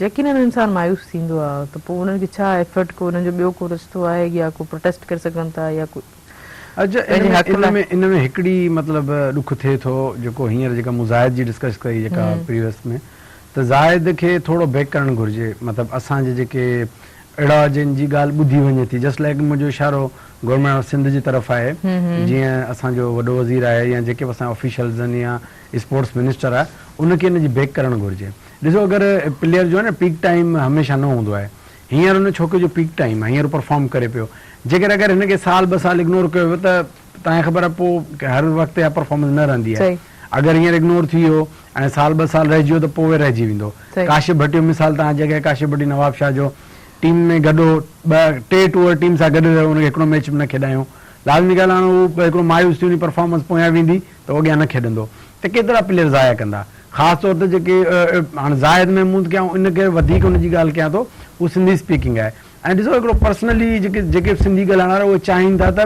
यकीनन इंसानु मायूस थींदो आहे त पोइ उन्हनि खे छा एफर्ट को उन्हनि जो ॿियो को रस्तो आहे या को प्रोटेस्ट करे सघनि था या को अच्छा इन में हिकिड़ी मतिलबु ॾुख थिए थो जेको हींअर जेका मुज़ाहिद जी डिस्कस कई जेका प्रीवियस में त ज़ाहिद खे थोरो बेक करणु घुरिजे मतिलबु असांजे जेके अहिड़ा जिन जी ॻाल्हि ॿुधी वञे थी जस्ट लाइक मुंहिंजो इशारो गवर्नमेंट ऑफ सिंध जी तरफ़ आहे जीअं असांजो वॾो वज़ीर आहे या जेके बि असांजा ऑफिशियल्स आहिनि या स्पोर्ट्स मिनिस्टर आहे उनखे इन जी बेक करणु घुरिजे ॾिसो अगरि प्लेयर जो आहे न पीक टाइम हमेशह न हूंदो आहे हींअर हुन छोकिरे जो पीक टाइम आहे हींअर परफॉर्म करे पियो जेकर अगरि हिनखे साल 2 साल इग्नोर कयो त तव्हांखे ख़बर आहे पोइ हर वक़्तु इहा परफॉर्मेंस न रहंदी आहे अगरि हींअर इग्नोर थी वियो ऐं साल 2 साल रहिजी वियो त पोइ उहे रहिजी वेंदो काशिफ भट्टी मिसाल तव्हां जॻह काशिफ भट्टी नवाब शाह जो टीम में गॾो 2-3 टूर टीम सां गॾु रहियो हुनखे हिकिड़ो मैच न खेॾायूं लाज़मी ॻाल्हि आहे हू हिकिड़ो मायूस थी वञी परफॉर्मेंस पोयां वेंदी त उहो अॻियां न खेॾंदो त केतिरा प्लेयर ज़ाया कंदा ख़ासि तौर ते जेके हाणे ज़ाहिद महमूद कयां इनखे वधीक हुनजी ॻाल्हि कयां थो उहो सिंधी स्पीकिंग आहे ऐं ॾिसो हिकिड़ो पर्सनली जेके सिंधी ॻाल्हाइण वारा उहे चाहिनि था त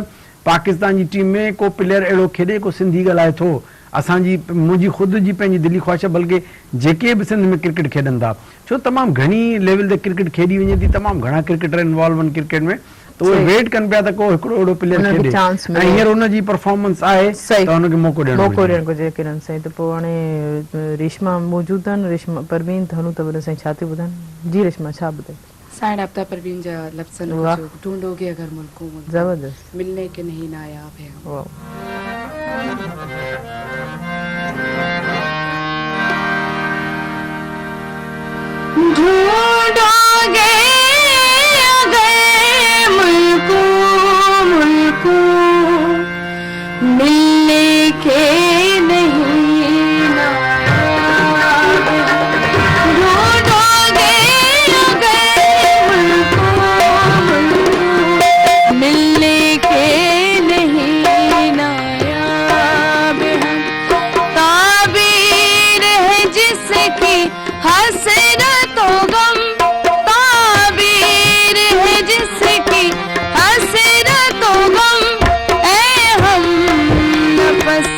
पाकिस्तान जी टीम में को प्लेयर अहिड़ो खेॾे को सिंधी ॻाल्हाए थो असांजी मुंहिंजी ख़ुदि जी पंहिंजी दिली ख़्वाहिश आहे बल्कि जेके बि सिंध में क्रिकेट खेॾनि था छो तमामु घणी लेवल ते क्रिकेट खेॾी वञे थी तमामु घणा क्रिकेटर इन्वॉल्व आहिनि क्रिकेट में त उहे वेट कनि पिया त को हिकिड़ो अहिड़ो प्लेयर खेॾे ऐं हींअर हुनजी परफॉर्मेंस आहे त हुनखे मौक़ो ॾियणु घुरिजे किरन साईं त पोइ हाणे रेशमा मौजूदु आहिनि रेशमा परवीन त हलूं त वरी साईं छा थी ॿुधाइनि जी रेशमा छा ॿुधाए साइण आफ्ता परवीन जा लफ़्ज़नि वाह। जो ढूंढोगे अगर मुल्कों में ज़बरदस्त मिलने के नहीं नायाब है हम। वाह ढूंढोगे अगर मुल्कों मिलने के नहीं नायाब ढूंढोगे अगर मुल्कों मिलने के नहीं नायाब हम ताबीर है जिसकी हसरतों गम ताबीर है जिसकी हसरतों गम ऐ हम नफस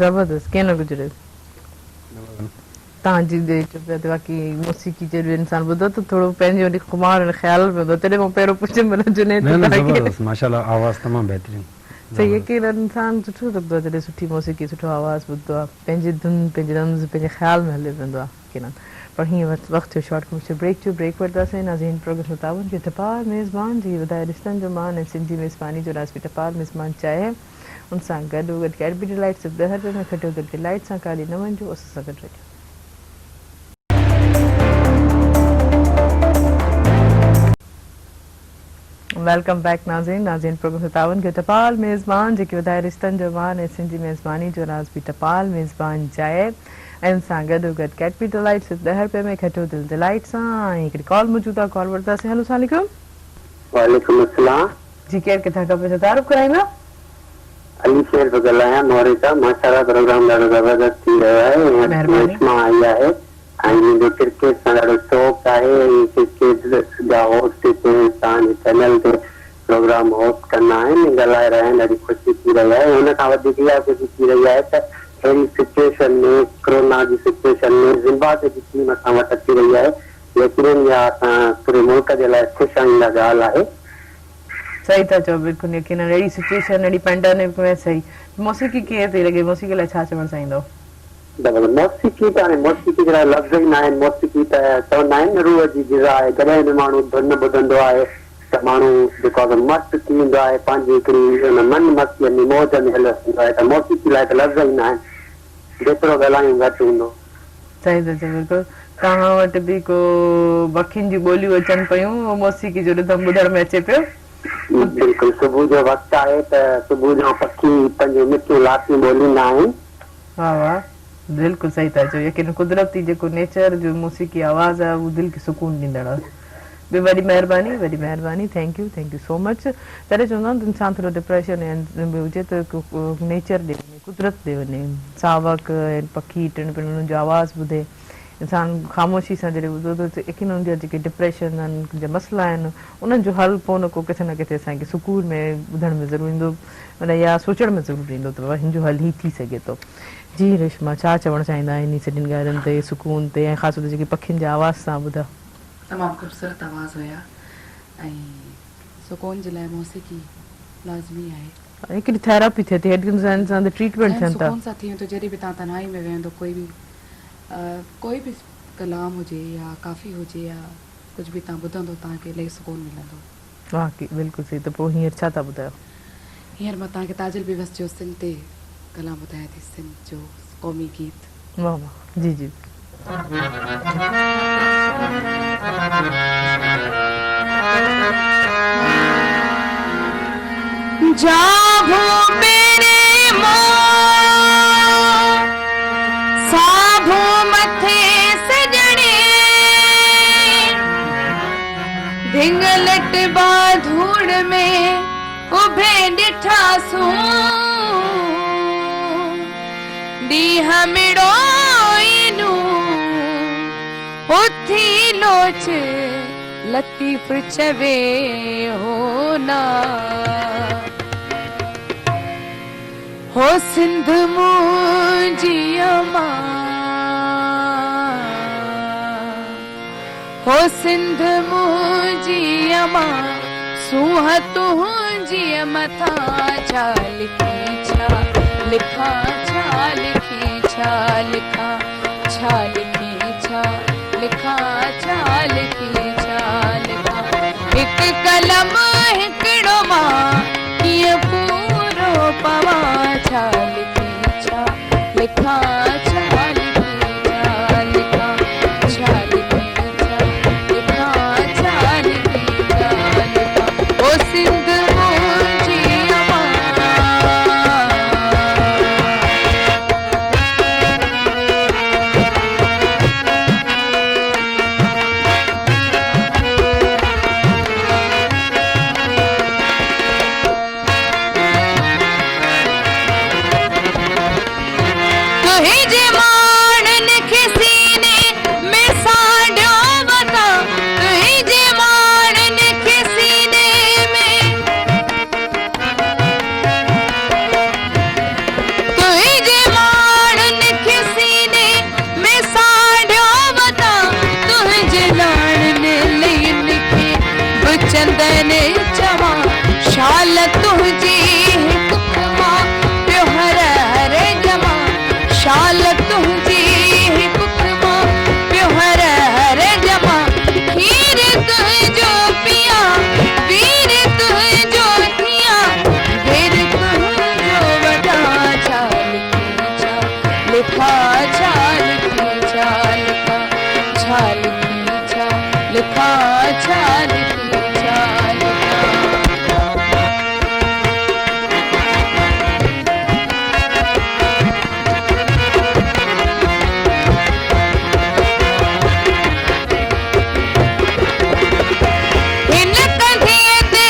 ज़बरदस्त केन गुजरे तव्हांजी बाक़ी मौसीक़ी जो इंसान ॿुधो त थोरो पंहिंजो कुमार ख़्याल में हूंदो तॾहिं मां पहिरियों पुछियमि मन जुनेद न न ज़बरदस्त माशाल्लाह आवाज़ तमामु बहितरीन सही है कि इंसान सुठो लॻंदो आहे जॾहिं सुठी मौसीक़ी सुठो आवाज़ ॿुधंदो आहे पंहिंजी धुन पंहिंजे रम्ज़ पंहिंजे ख़्याल में हली वेंदो आहे किन पर हीअं वक़्तु शॉर्ट मुझे ब्रेक वठंदासीं नाज़रीन प्रोग्राम में तावन जो टपाल मेज़बान जी वधाए रिश्तनि जो मान ऐं सिंधी मेज़बानी जो राज़ टपाल मेज़बान चाहे उन सां गॾु कैडबरी डिलाइट सिर्फ़ु 10 रुपए में खटियो दिलि डिलाइट सां काली न वञिजो असां सां गॾु रहिजो वेलकम बैक नाज़रीन प्रोग्राम तावन के टपाल मेज़बान जेके वधाए रिश्तनि जो मान ऐं सिंधी मेज़बानी जो राज़ बि टपाल मेज़बान चाहे ऐं सां गॾो गॾु कैडबरी डिलाइट सिर्फ़ु 10 रुपए में खटियो दिलि डिलाइट सां ऐं हिकिड़ी कॉल मौजूदु आहे कॉल वठंदासीं हेलो अस्सलाम वालेकुम वालेकुम अस्सलाम जी केरु किथां खपे छा तारुफ़ कराईंदा अली शेर थो ॻाल्हायां मोरे खां माशाल्लाह प्रोग्राम ॾाढो ज़बरदस्त थी रहियो आहे महिरबानी। मां आई आहे ऐं मुंहिंजो क्रिकेट सां ॾाढो शौक़ु आहे ऐं क्रिकेट जा होस्ट तव्हांजे चैनल ते प्रोग्राम होस्ट कंदा आहिनि ॻाल्हाए रहिया आहिनि ॾाढी ख़ुशी थी रही आहे हुन खां वधीक इहा ख़ुशी थी रही आहे त अहिड़ी सिचुएशन में कोरोना जी सिचुएशन में ज़िम्बाब्वे जी टीम असां वटि अची रही आहे यकीनन इहा असां पूरे मुल्क जे लाइ ख़ुशि आहियूं ॻाल्हि आहे सही था चओ बिल्कुलु यकीन अहिड़ी सिचुएशन अहिड़ी पेंडेमिक में सही मौसीक़ी कीअं थी लॻे मौसीक़ी लाइ छा चवणु चाहींदो मौसीक़ी त हाणे मौसीक़ी जहिड़ा लफ़्ज़ ई न आहिनि मौसीक़ी त चवंदा आहिनि न रूह जी ग़िज़ा आहे कॾहिं बि माण्हू धुन ॿुधंदो आहे त माण्हू जेको आहे मस्तु थी वेंदो आहे पंहिंजी हिकिड़ी मन मस्तीअ में मौज में हलियो वेंदो आहे त मौसीक़ी लाइ त लफ़्ज़ ई न आहिनि जेतिरो ॻाल्हायूं घटि हूंदो सही था चओ बिल्कुलु तव्हां वटि बि को पखियुनि जी ॿोलियूं अचनि पियूं मौसीक़ी जो रिदम ॿुधण में अचे पियो बिल्कुलु सुबुह जो वक़्तु आहे त सुबुह जो पखी पंहिंजूं मिठियूं लातियूं ॿोलींदा आहिनि वाह वाह बिल्कुलु सही था चओ यकीन कुदरती जेको नेचर जो मौसीक़ी आवाज़ आहे उहो दिलि खे सुकून ॾींदड़ आहे ॿी वॾी महिरबानी थैंक यू सो मच तॾहिं चवंदा आहिनि इंसान थोरो डिप्रेशन में हुजे त नेचर ॾे वञे कुदरत ॾे वञे सावक ऐं पखी टिण पिण उन्हनि जो आवाज़ु ॿुधे इंसान ख़ामोशी सां जॾहिं ॿुधो त यकीन उन्हनि जा जेके डिप्रेशन आहिनि जा मसइला आहिनि उन्हनि जो हल को न को किथे न किथे असांखे सुकून में ॿुधण में ज़रूरु ईंदो माना या सोचण में ज़रूरु ईंदो त हिन जो हल ई थी सघे थो जी रेशमा छा चवणु चाहींदा इन सॼिनि ॻाल्हियुनि ते सुकून ते ऐं ख़ासि तौर ते जेकी पखियुनि जी आवाज़ सां ॿुधा तमामु ख़ूबसूरत आवाज़ हुया ऐं सुकून जे लाइ मौसीक़ी लाज़मी आहे हिकिड़ी थेरेपी थिए थी हेॾनि सां ट्रीटमेंट थियनि था सुकून सां थी वेंदो जॾहिं बि तव्हां तन्हाई में वेहंदो कोई बि कलाम हुजे या काफ़ी हुजे या कुझु बि तव्हां ॿुधंदो तव्हांखे इलाही सुकून मिलंदो वाक़ई बिल्कुलु सही त पोइ हींअर छा था ॿुधायो हींअर मां तव्हांखे ताजिल बेवस जो सिंध ते कलाम ॿुधायां थी सिंध जो क़ौमी गीत वाह वाह जी जाभो मेरे मां साभो मथे सजणे धिंगलट बाधूड़ में उभे ॾिठासूं ॾींहं मिड़ोइनू उथी लोच लतीफ़ चवे हो ना हो सिंध मुंहिंजी अमां हो सिंध मुंहिंजी अमां सूंह तुंहिंजी मथां छा लिखी छा लिखां छा लिखी छा लिखां छा लिखी छा लिखां छा लिखी छा लिखां हिकु कलम हिकिड़ो मां कीअं पूरो पवां छा लिखी छा लिखां छा लिखी छा लिखां छा लिखी छा लिखां छा लिखी छा लिखां ओ सिंध मुंहिंजी अमां तुहिंजे माण्हुनि खे सीने में साड़ियो वतां तुहिंजे माण्हुनि खे सीने में तुहिंजे लिखा चाल की चाल का, चाल की चाल, लिखा चाल की चाल का। इन कधिए ते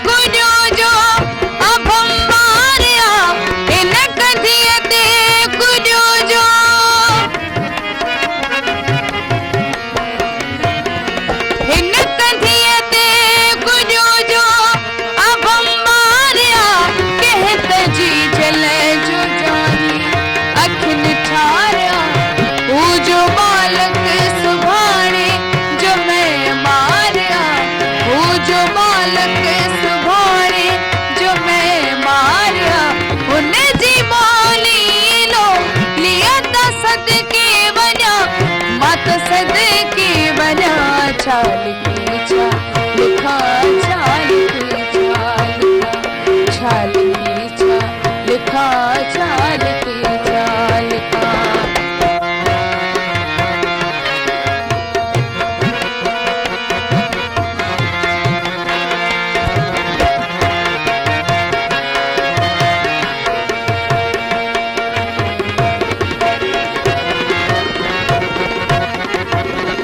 कुजो जो अब मारिया, इन कधिए ते कुजो जो, इन कधिए ते कुजो जो अब मारिया, कहत जी जले जो जानी अखिन ठारिया, वो जो बालक सुभाणे जो मैं मारिया, वो जो बालक सुभाणे जो मैं मारिया, उन जी बोली लो लिया त सदके बना, मत सदके बना। चाल की चाल लिखा चाल की चाल का, चाल की चाल लिखा चाल की चाल का।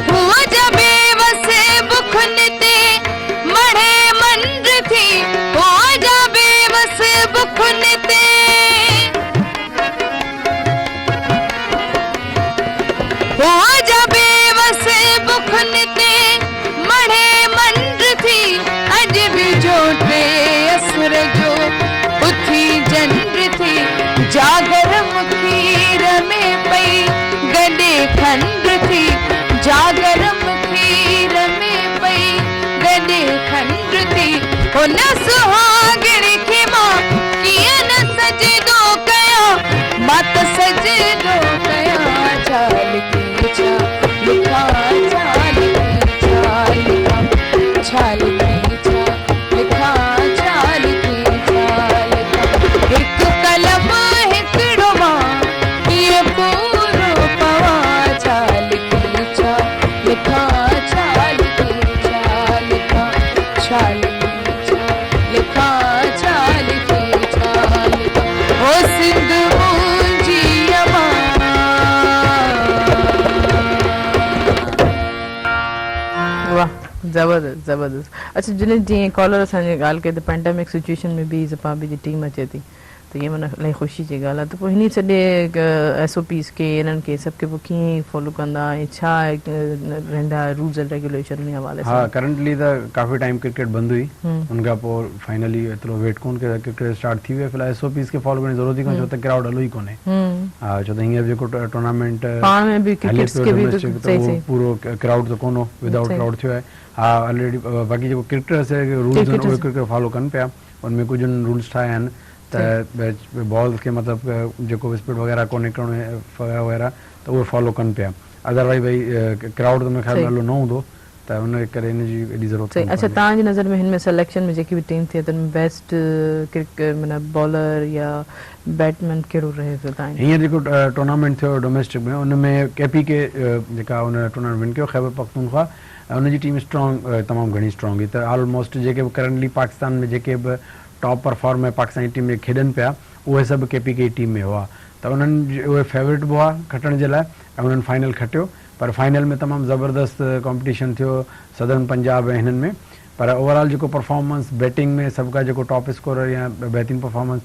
हुआ जब बेबस बुखन ते मढ़े मंड थी, हुआ जब बेबस बुखन ते, हुआ जब बेबस बुखन ते मढ़े मंड थी, अज भी जो टे असुर जो उथी जंड थी, जागर मुखीर में पई गडे खंड थी, जागर मुखीर में पई गडे खंड थी, हुन सुहागण खे मां कीअं न सजदो कया, मत सजदो कया। चाल की चाल लिखा चाल की चाल का, चाल की चाल लिखा चाल की चाल का। हिक कलम हिकिड़ो मां ये पूरो पवा, चाल की चाल लिखा चाल की चाल का, चाल की चाल लिखा चाल की चाल का। ओ सिंध मुंहिंजी अमां, वाह, ज़बरदस्त ज़बरदस्त। अच्छा जिन जीअं कॉलर असांजी ॻाल्हि कई त पेंडेमिक सिचुएशन में बि ज़पा बि जी टीम अचे थी त ईअं माना इलाही ख़ुशी जी ॻाल्हि आहे। त पोइ हिन सॼे SOPs खे इन्हनि खे सभु खे पोइ कीअं फॉलो कंदा ऐं छा रहंदा रूल्स एंड रेगुलेशन जे हवाले सां? हाँ करंटली त काफ़ी टाइम क्रिकेट बंदि हुई, उनखां पोइ फाइनली एतिरो वेट कोन कयो, क्रिकेट स्टार्ट थी वियो। फिलहाल SOPs खे फॉलो करण जी ज़रूरत ई कोन्हे, छो त क्राउड हलो ई कोन्हे। हा छो त हींअर जेको टूर्नामेंट पाण में बि क्रिकेट्स खे बि सही सही पूरो क्राउड त कोन हो, विदाउट क्राउड थियो आहे। हा ऑलरेडी बाक़ी जेको क्रिकेटर्स रूल्स आहिनि उहे क्रिकेट फॉलो कनि पिया, उनमें कुझु रूल्स ठाहिया आहिनि त बॉल्स खे मतिलबु जेको स्पीड वग़ैरह कोन्हे करिणो वग़ैरह त उहे फॉलो कनि पिया। अदरवाइज़ भई क्राउड त मूंखे ख़्याल नालो न हूंदो त उन करे इन जी एॾी ज़रूरत सही। अच्छा तव्हांजी नज़र में हिन में सिलेक्शन में जेकी बि टीम थिए त बेस्ट क्रिकेट माना बॉलर या बैट्समैन कहिड़ो रहे थो तव्हां? हींअर जेको टूर्नामेंट थियो डोमेस्टिक में उन में KP के जेका उन टूर्नामेंट विन कयो ख़ैबर पख्तूनख्वा, उनजी टीम स्ट्रॉन्ग तमामु घणी स्ट्रॉन्ग हुई। त ऑलमोस्ट जेके बि करंटली पाकिस्तान में जेके बि टॉप परफॉर्मर पाकिस्तानी टीम में खेॾनि पिया उहे सभु KP के टीम में हुआ, त उन्हनि उहे फेवरेट बि हुआ खटण जे लाइ ऐं उन्हनि फाइनल खटियो। पर फाइनल में तमामु ज़बरदस्त कॉम्पिटिशन थियो सदर्न पंजाब ऐं हिननि में, पर ओवरऑल जेको परफॉर्मेंस बैटिंग में सभु खां जेको टॉप स्कोरर या बहितरीनु परफॉर्मेंस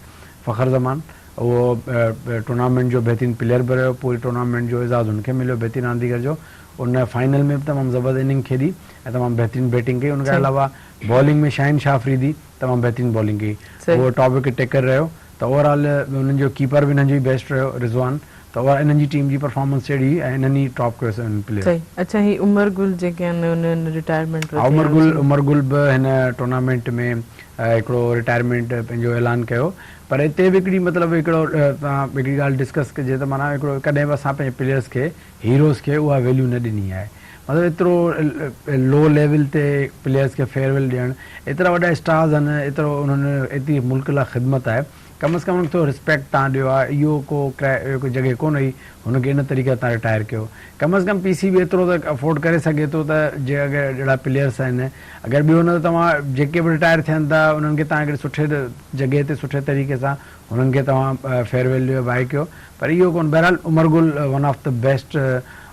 फ़खर ज़मान, उहो टूर्नामेंट जो बहितरीनु प्लेयर बि रहियो, पूरी टूर्नामेंट जो एज़ाज़ हुनखे मिलियो बहितरीनु रांदीगर जो। उन फाइनल में बि तमामु ज़बरदस्त इनिंग खेॾी ऐं तमामु बहितरीनु बैटिंग कई। उनखां अलावा बॉलिंग में शाहिन शाह अफरीदी तमामु बहितरीनु बॉलिंग कई, उहो टॉप विकेट टेकर रहियो। त ओवरऑल उन्हनि जो कीपर बि हिननि जो बेस्ट रहियो रिज़वान, त उहा इन्हनि जी टीम जी परफॉर्मेंस अहिड़ी ऐं इन्हनि ई टॉप कयोसीं उन्हनि प्लेयर। सही। अच्छा ही उमर गुल जेके आहिनि उन्हनि रिटायरमेंट उमर गुल बि हिन टूर्नामेंट में हिकिड़ो रिटायरमेंट पंहिंजो ऐलान कयो। पर हिते बि हिकिड़ी मतिलबु हिकिड़ो तव्हां हिकिड़ी ॻाल्हि डिस्कस कजे त माना हिकिड़ो कॾहिं बि असां पंहिंजे प्लेयर्स खे हीरोज़ खे उहा वैल्यू न ॾिनी आहे। मतिलबु एतिरो लो लेवल ते प्लेयर्स खे फेयरवेल ॾियणु, एतिरा वॾा स्टार्स आहिनि, एतिरो उन्हनि एतिरी मुल्क लाइ ख़िदमत आहे, कम से कम तो रिस्पेक्ट तव्हां ॾियो आहे, इहो को जॻह कोन हुई हुनखे इन तरीक़े तव्हां रिटायर कयो। कम से कम पीसी बि एतिरो त अफोर्ड करे सघे थो त जे अगरि जहिड़ा प्लेयर्स आहिनि, अगरि ॿियो न त तव्हां जेके बि रिटायर थियनि था उन्हनि खे तव्हां हिकिड़े सुठे जॻह ते सुठे तरीक़े सां हुननि खे तव्हां फेयरवेल ॾियो, बाए कयो। पर इहो कोन, बहरहाल Umar Gul one of the best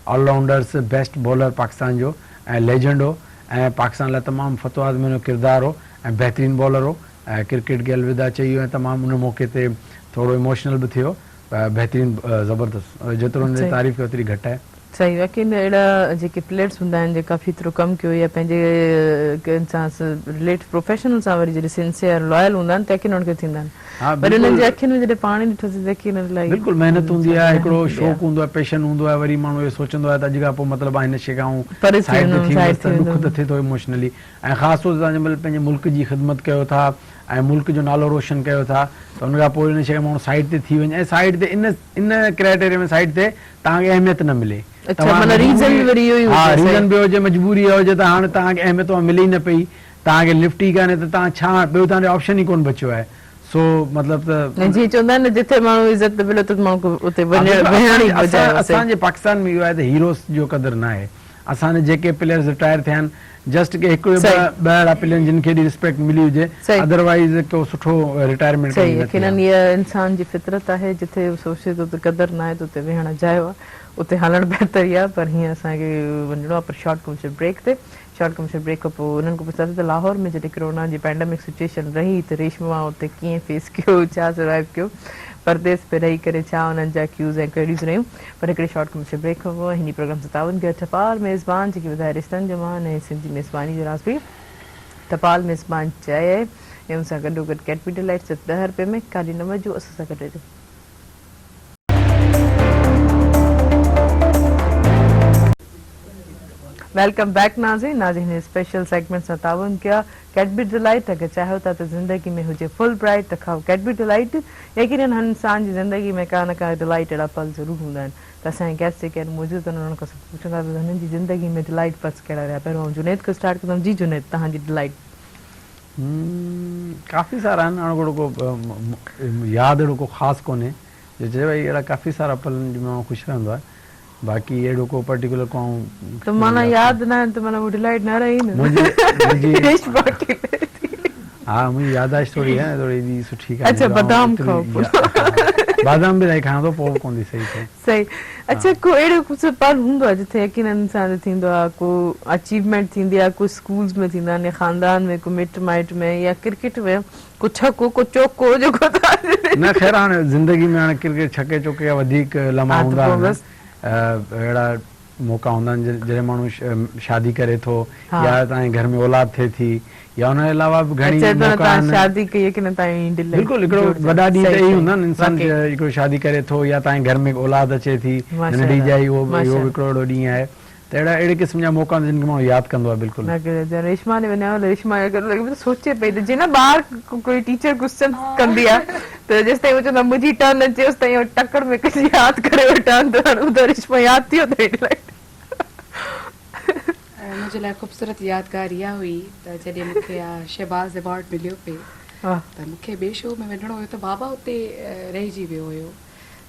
allrounders, best bowler Pakistan जो ऐं लेजेंड हो ऐं पाकिस्तान लाइ तमामु फतवाद में किरदारु हो ऐं बहितरीनु बॉलर हो। क्रिकेट खे अलविदा चई ऐं तमामु उन मौक़े ते थोरो इमोशनल बि थियो, बहितरीनु ज़बरदस्त, जेतिरो हुनजी तारीफ़ कयो ओतिरी घटि आहे। सही आहे कि अहिड़ा जेके प्लेयर्स हूंदा आहिनि जेका फितरो कमु कयो या पंहिंजे सां रिलेटेड प्रोफेशनल सां वरी जॾहिं सिंसियर लॉयल हूंदा आहिनि त यकीन उनखे थींदा आहिनि, पर उन्हनि जे अखियुनि में जॾहिं पाणी ॾिठोसीं त यकीन इलाही बिल्कुलु महिनत हूंदी आहे, हिकिड़ो शौक़ु हूंदो आहे, पैशन हूंदो आहे। वरी माण्हू इहो सोचंदो आहे त अॼु खां पोइ मतिलबु हिन शइ खां दुख त थिए थो इमोशनली, ऐं ख़ासि तौर ते तव्हां जंहिं पंहिंजे मुल्क जी ख़िदमत कयो था ऐं मुल्क जो नालो रोशन कयो था त उन खां पोइ इन शइ माण्हू साइड ते थी वञे ऐं साइड ते इन क्राइटेरिया में साइड ते तव्हांखे अहमियत न मिले। रीज़न बि हुजे, मजबूरी हुजे त हाणे तव्हांखे अहमियत मिले ई न पई, तव्हांखे लिफ्ट ई कान्हे त तव्हां छा, ॿियो तव्हांजो ऑप्शन ई कोन बचियो आहे। सो मतिलबु त जीअं चवंदा आहिनि जिथे माण्हू इज़त मिले त माण्हू उते असांजे पाकिस्तान में इहो आहे त हीरोस जो क़दुरु न आहे। असांजे जेके प्लेयर्स रिटायर थिया आहिनि जस्ट के हिकु ॿ प्लेयर जिन खे रिस्पेक्ट मिली हुजे, अदरवाइज को सुठो रिटायरमेंट इंसान जी फितरत आहे, जिथे सोचे थो त क़दुरु न आहे त उते वेहण जायो आहे, उते हलणु बहितर ई आहे। पर हीअं असांखे वञिणो आहे पर शॉर्ट कमर्शियल ब्रेक ते। शॉर्ट कमर्शियल ब्रेक खां पोइ उन्हनि खां पुछासीं त लाहौर में जॾहिं कोरोना जी पैंडेमिक सिचुएशन रही त रेशमा उते कीअं फेस कयो, छा सर्वाइव कयो, परदेस पे रही करे छा उन्हनि जा क्यूज़ ऐं क्वेरीज़ रहियूं। पर हिकिड़े शॉर्ट कमर्शियल ब्रेक खां पोइ हिन प्रोग्राम 57 खे टपाल मेज़बान जेकी ॿुधाए रिश्तनि जो मान ऐं सिंधी मेज़बानी जो राज़ बि टपाल मेज़बान चए ऐं हुन सां गॾो गॾु कैडबरी डिलाइट सिर्फ़ु 10 रुपए में, काॾे न वञो, असां सां गॾु रहिजो। वेलकम बैक नाज़रीन। नाज़रीन स्पेशल सेगमेंट सां ताउन किया कैडबरी डिलाइट। अगर चाहो था तो ज़िंदगी में हुजे फुल ब्राइट त खाओ कैडबरी डिलाइट। यकीनन हर इंसान जी ज़िंदगी में का न का डिलाइट अहिड़ा पल ज़रूर हूंदा आहिनि। त असांजे गेस्ट जेके आहिनि मौजूदु आहिनि उन्हनि खां पुछंदा त हुननि जी ज़िंदगी में डिलाइट पल्स कहिड़ा रहिया। पहिरियों जुनैद खां स्टार्ट कंदमि। जी जुनैद, तव्हांजी डिलाइट? काफ़ी सारा आहिनि, हाणे को यादि अहिड़ो को ख़ासि कोन्हे जो चए भई अहिड़ा काफ़ी सारा पलनि में माण्हू ख़ुशि रहंदो आहे, बाक़ी अहिड़ो को पर्टिकुलर को त माना यादि न आहिनि त माना वो डिलाइट न रही न। हाँ मुझे याददाश्त थोड़ी है, थोड़ी सुठी का। अच्छा बादाम खाओ। बादाम भी खां तो पोइ कोन थी सही थे। सही। अच्छा को एड़ो कुछ पल हुंदो है जिथे यकीन इंसान थींदो है, को अचीवमेंट थींदी है, को स्कूल्स में थींदा ने, खानदान में, को मिट माइट में, या क्रिकेट में को छको को चौको जो को न। खैर हाणे जिंदगी में हाणे क्रिकेट छके चौके या वधीक लम्हा हुंदा आहिनि, अहिड़ा मौका हूंदा आहिनि जॾहिं माण्हू शादी करे थो या तव्हांजे घर में औलाद थिए थी या उनजे अलावा बि घणी मौका आहिनि। शादी कई कि न तव्हां डिले बिल्कुलु हिकिड़ो वॾा ॾींहं त ई हूंदा आहिनि, इंसान हिकिड़ो शादी करे थो या तव्हांजे घर में औलाद अचे थी नंढी जाई, उहो बि हिकिड़ो अहिड़ो ॾींहुं आहे। त अहिड़े क़िस्म जा मौका आहिनि जिन खे माण्हू यादि कंदो आहे। बिल्कुलु रेशमा ने वञा, रेशमा सोचे पई त जीअं न ॿार कोई टीचर क्वेश्चन कंदी आहे त जेसि ताईं चवंदा मुंहिंजी टर्न अचे तेसि ताईं टकड़ में कुझु यादि करे वठां त रेशमा यादि थियो त मुझे लाइ ख़ूबसूरत यादगार इहा हुई त जॾहिं मूंखे शहबाज़ अवॉर्ड मिलियो पे त मूंखे ॿिए शो में वञिणो हुयो त बाबा उते रहिजी वियो हुयो,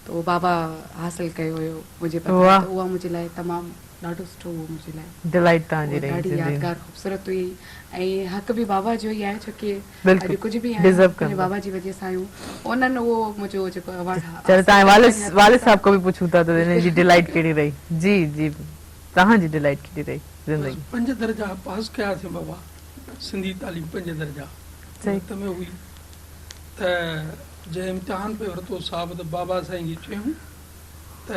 त उहो बाबा हासिल कयो हुयो मुंहिंजे उहा मुंहिंजे लाइ तमामु ॾाढो सुठो हुओ, मुंहिंजे लाइ डिलाइट तव्हांजी रही, ॾाढी यादगार ख़ूबसूरत हुई। ऐं हक़ बि बाबा जो ई आहे, छो की अॼु कुझु बि आहे बाबा जी वजह सां आहियूं। उन्हनि उहो मुंहिंजो जेको अवॉर्ड तव्हां वालिद साहब को बि पुछूं था त हिन जी डिलाइट कहिड़ी रही? जी जी तव्हांजी डिलाइट कहिड़ी रही ज़िंदगी? 5 दर्जा पास कयासीं बाबा, सिंधी तालीम 5 दर्जा में हुई त जंहिं इम्तिहान पे वरितो साहब त बाबा साईं जी चयूं त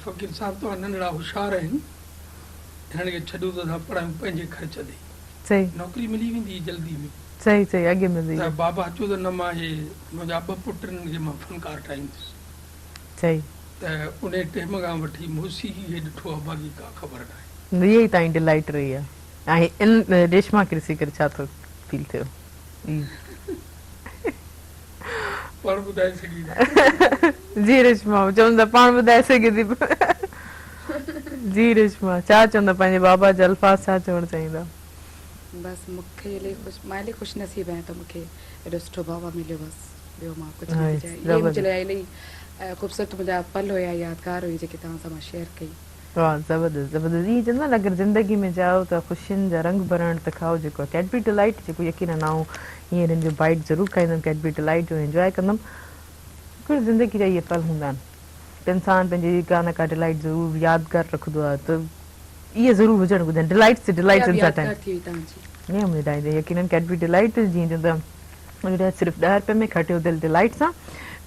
फ़कीर साहब तव्हां नंढड़ा होशियार आहिनि, हिननि खे छॾियो त असां पढ़ायूं पंहिंजे ख़र्च ते, सही नौकिरी मिली वेंदी जल्दी में, सही सही अॻे मिलंदी। त बाबा चयो त न मां हे मुंहिंजा 2 पुटनि खे मां फनकार ठाहींदुसि, सही त उन टाइम खां वठी मौसीक़ी खे ॾिठो आहे, बाक़ी का ख़बर न आहे। इहा ई तव्हांजी डिलाइट रही आहे। ऐं इन रेशमा खे ॾिसी करे छा थो फील थियो? पाण ॿुधाए सघी जी रेशमा चवंदा पाण ॿुधाए सघे थी। जी रेशमा छा चवंदा पंहिंजे बाबा जा अल्फाज़ छा चवणु चाहींदा? बसि मूंखे मां इलाही ख़ुशि नसीब आहियां त मूंखे एॾो सुठो बाबा मिलियो। बसि ॿियो मां कुझु Nice, न चई, इहे ज़बरदस्त। मुंहिंजे लाइ इलाही ख़ूबसूरत मुंहिंजा पल हुया, यादगार हुई जेके तव्हां सां मां शेयर कई। वाह ज़बरदस्त ज़बरदस्त। इहे चवंदा आहिनि अगरि ज़िंदगी में चाहियो त ख़ुशियुनि जा रंग भरण त खाओ जेको आहे कैडबरी डिलाइट, जेको यकीनन आऊं हीअं हिननि जो बाइट ज़रूरु खाईंदमि कैडबरी डिलाइट जो, इंजॉय कंदमि। हिकिड़ी ज़िंदगी जा इहे पल हूंदा आहिनि त इंसानु पंहिंजी का न का डिलाइट ज़रूरु यादगार रखंदो आहे, त इहे ज़रूरु हुजणु घुरिजनि डिलाइट्स डिलाइट्स इन टाइम। यादगार थी हुई तव्हांजी। ईअं ॿुधाईंदे यकीनन कैडबरी डिलाइट जीअं चवंदा सिर्फ़ु 10 रुपए में खटियो दिलि डिलाइट सां।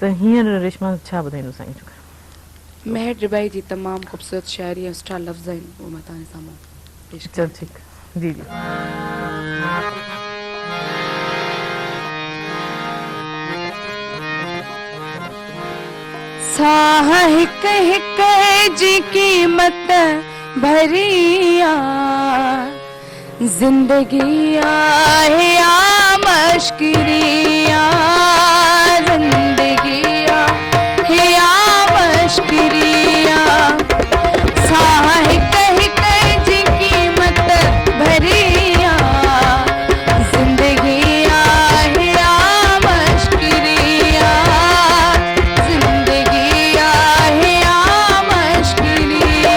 त हींअर रेशमा छा ॿुधाईंदो साईं? महर रिबाई जी तमामु ख़ूबसूरत शाइरी ऐं सुठा लफ़्ज़ आहिनि, उहो मां तव्हांजे साम्हूं पेश चल कयां। ठीकु, जी जी। साह हिक हिक जी कीमत भरिया, जिंदगी आहे या मश्किरिया, जिंदगी आहे या मश्किरिया। साह हिक हिक जी कीमत भरिया, जिंदगी आहे या मश्किरिया, जिंदगी आहे या मश्किरिया।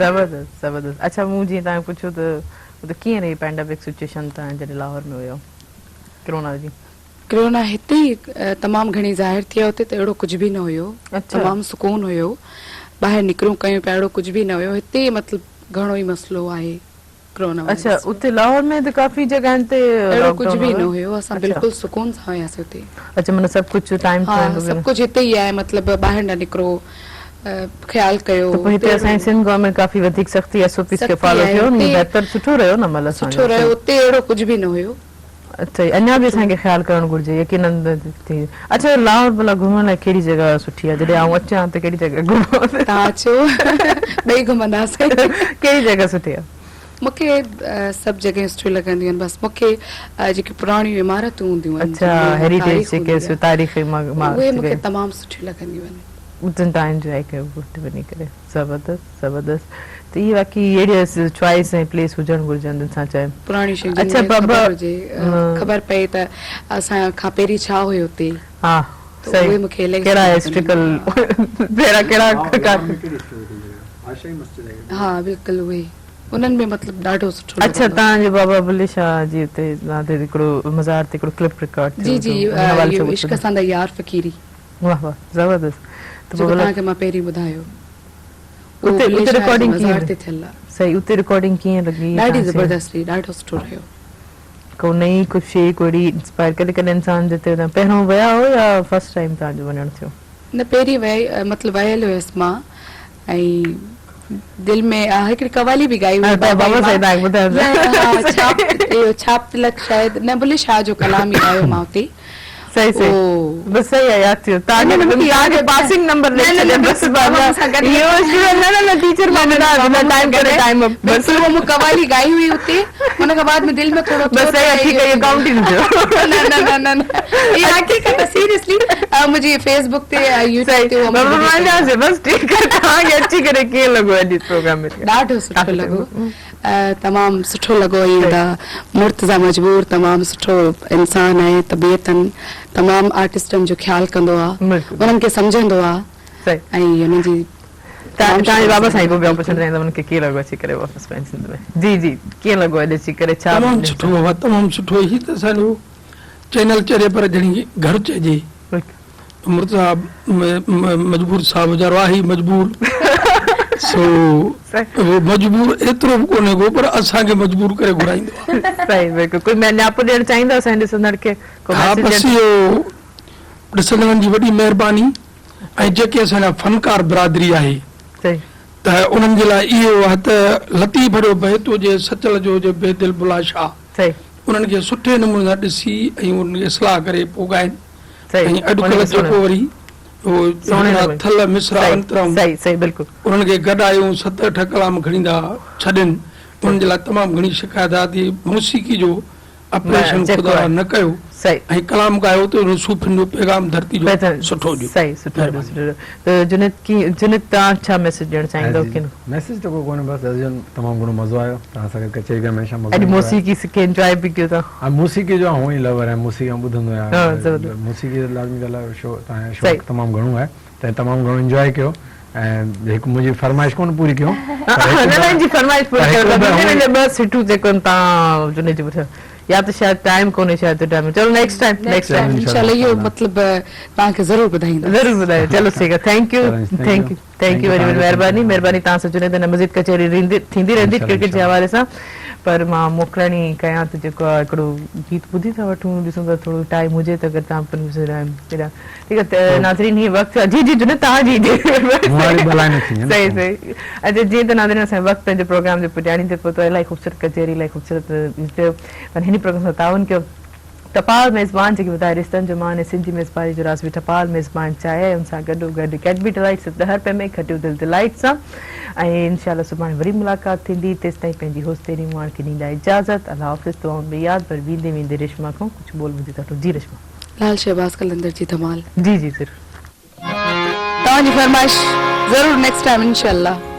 ज़बरदस्त ज़बरदस्त। अच्छा मूं जीअं तव्हां पुछियो त कीअं रही पैंडेमिक सिचुएशन तव्हां जॾहिं लाहौर में हुयो कोरोना जी? कोरोना हिते ई तमामु घणी ज़ाहिर थी हुते त अहिड़ो कुझु बि न हुयो, अच्छा। तमामु सुकून हुयो, ॿाहिरि निकिरूं कयूं पिया, अहिड़ो कुझु बि न हुयो। हिते ई मतिलबु घणो ई मसलो आहे कोरोना वायरस अच्छा जो। उते लाहौर में तो काफी जगहनि ते अहिड़ो कुझु लॉकडाउन बि न हुयो। हुयो, असां अच्छा। बिल्कुलु सुकून सां हुयासीं हुते। अच्छा मतलब सब कुछ टाइम हा सभु कुझु हिते ई आहे, मतिलबु ॿाहिरि न निकिरो, ख्याल कयो। तो पोइ हिते असांजी सिंध गवर्नमेंट काफी वधीक सख्ती एसओपीस खे सख़्ती फॉलो आहे कयो न, हुते। बहितर सुठो रहियो न मतलब सुठो रहियो, हुते अहिड़ो कुझु बि न हुयो। अच्छा अञा बि असांखे ख्याल करणु घुर्जे यकीनन थी। अच्छा लाहौर भला घुमण लाइ कहिड़ी जगह सुठी आहे? जॾहिं आऊं अचां त कहिड़ी जगह घुमो? तव्हां अचो ॿई घुमंदासीं। कहिड़ी जगह सुठी आहे? मूंखे सभु जॻहियूं सुठियूं लॻंदियूं आहिनि, बसि मूंखे जेके पुराणियूं इमारतूं हूंदियूं आहिनि, अच्छा जंहिंमें हेरिटेज तारीख़ जेके हूंदी आहे, तारीख़ी उहे मूंखे तमामु सुठियूं लॻंदियूं आहिनि। उतन तव्हां एंजॉय कयो हुते वञी करे। ज़बरदस्त ज़बरदस्त। त इहे बाक़ी अहिड़ी चॉइस ऐं प्लेस हुजणु घुरिजनि असां चाहियूं। पुराणी शयूं अच्छा, जिन में बाबा, ख़बर हुजे, ख़बर पए त असां खां पहिरीं छा हुयो हुते। हा त उहे सही। मूंखे इलाही कहिड़ा सुठा हिस्ट्रिकल लॻंदा पहिरां कहिड़ा हा बिल्कुलु उहे, उन्हनि में मतिलबु ॾाढो सुठो अच्छा लॻंदो आहे। तव्हांजे बाबा बुल्ले शाह जी हुते नाते हिकिड़ो मज़ार ते हिकिड़ो क्लिप रिकॉर्ड जी जी, इहो इश्क सां द यार फ़कीरी, वाह वाह ज़बरदस्त। त जेको पोइ तव्हांखे मां पहिरीं ॿुधायो, उहो उते बुल्ले शाह जे रिकॉर्डिंग मज़ार कीअं ते थियल आहे। सही उते रिकॉर्डिंग कीअं लॻी? ॾाढी ज़बरदस्त हुई, ॾाढो सुठो रहियो। को नई कुझु शइ कोई इंस्पायर करे कॾहिं इंसान जिते पहिरियों विया हो या फर्स्ट टाइम तव्हांजो वञणु थियो? न पहिरीं मतिलबु वयल हुयसि मां, ऐं दिलि में हिकिड़ी कवाली बि ॻाई हुई। बाबा साईं तव्हांखे ॿुधायो छाप तिलक शायदि न बुल्ले शाह जो कलाम ई ॻायो मां हुते। सही सही बस सही आहे याद थियो तव्हांखे पासिंग नंबर ले छॾियो बस बाबा इहो न टीचर मां बिना टाइम करे टाइम बस वो मु कवाली गाई हुई हुते, उन के बाद में दिल में थोड़ा बस सही ठीक है ये काउंटिंग जो न ये हकीकत सीरियसली मुझे फेसबुक ते यूट्यूब ते बाबा मां से बस ठीक है तव्हांखे अची करे कीअं लॻो अॼु प्रोग्राम में? ॾाढो सुठो लॻो, तमामु सुठो लॻो। ईंदा मुर्तज़ा मजबूर तमामु सुठो इंसान आहे, तबियतनि तमामु आर्टिस्टनि जो ख्याल कंदो आहे, उन्हनि खे सम्झंदो आहे, ऐं उन्हनि जी तव्हांजे बाबा साईं को ॿियो पुछणु चाहींदमि उनखे कीअं लॻो अची करे वापसि पंहिंजी सिंध में? जी जी कीअं लॻो अॼु अची करे? छा तमामु सुठो आहे, तमामु सुठो। ही त असांजो चैनल चरे पर जणी घर चइजे, मुर्तज़ा मजबूर साहब जा राही मजबूर सो वो मजबूर एतिरो बि कोन्हे को, पर असांखे मजबूर करे घुराईंदो आहे। सही बिल्कुलु। कोई न्यापो ॾियणु चाहींदा असांजे ॾिसंदड़ खे? हा बसि इहो ॾिसंदड़नि जी वॾी महिरबानी, ऐं जेके असांजा फनकार बिरादरी आहे त उन्हनि जे लाइ इहो आहे त लतीफ़ जो बहित हुजे, सचल जो हुजे, बेदिल बुला शाह, उन्हनि खे सुठे नमूने सां ॾिसी ऐं उन्हनि खे इस्लाह करे पोइ ॻाइनि। ऐं अॼुकल्ह जेको वरी थल मिसरा अंतरा उन्हनि खे गॾायूं 7-8 कलाम खणी था छॾनि, उन्हनि जे लाइ तमामु घणी शिकायत आहे। मौसीक़ी जो ऑपरेशन ख़ुदा न कयो ऐं कलाम ॻायो त सूफ़ियुनि जो पैगाम धरती जो सुठो ॾियो। सही सुठो त जुनित तव्हां छा मैसेज ॾियणु चाहींदो? मैसेज तो कोन्हे, बस तमामु घणो मज़ो आयो तव्हां सां गॾु कचहरी में, हमेशह अॼु मौसीक़ी सिखे एंजॉय बि कयो था? हा मौसीक़ी जो हूअं ई लवर आहे, मौसीक़ी ॿुधंदो आहियां, मौसीक़ी लाज़मी ॻाल्हि आहे, शो तव्हांजो शौक़ु तमामु घणो आहे त तमामु घणो एंजॉय कयो। ऐं हिकु मुंहिंजी फरमाइश कोन पूरी कयो, फरमाइश पूरी कयो, ॿ सिटूं जेको तव्हां जुनित जी पुछियो या त शायदि टाइम कोन्हे, शायदि टाइम। चलो नेक्स्ट टाइम इंशाल्लाह इहो मतिलबु तव्हांखे ज़रूरु ॿुधाईंदा, ज़रूरु ॿुधायो। चलो ठीकु आहे, थैंक यू वेरी मच, महिरबानी तव्हां सां जुनित न मज़ीद कचहरी थींदी रहंदी क्रिकेट जे हवाले सां। पर मां मोकिलणी कयां त जेको आहे हिकिड़ो गीत ॿुधी था वठूं, ॾिसूं था थोरो टाइम हुजे त अगरि तव्हां ठीकु आहे। त नाज़रीन हीअ वक़्तु जी जी जुनित तव्हां जी सही सही। अच्छा जीअं त नाज़रीन असांजो वक़्तु पंहिंजे प्रोग्राम जे पुॼाणी ते पहुतो, इलाही ख़ूबसूरत कचहरी, इलाही ख़ूबसूरत थियो, पर हिन प्रोग्राम सां ताउन कयो टपाल मेज़बान जेके ॿुधाए रिश्तनि जो मान ऐं सिंधी मेज़बानी जो राज़ बि टपाल मेज़बान चाहे, उन सां गॾो गॾु कैडबरी डिलाइट्स 10 रुपए में खटियूं दिलि डिलाइट सां। ऐं इनशाला सुभाणे वरी मुलाक़ात थींदी, तेसिताईं पंहिंजी होस्तेरी माण खे ॾींदा इजाज़त। अल्लाह हाफ़िज़। दुआउनि में यादि, पर वेंदे वेंदे रेशमा खां कुझु बोल मुंहिंजी तरफ़। जी रेशमा। लाल शहबाज कलंदर जी धमाल। जी जी ज़रूरु, तव्हांजी फरमाइश ज़रूरु नेक्स्ट टाइम इंशाल्लाह।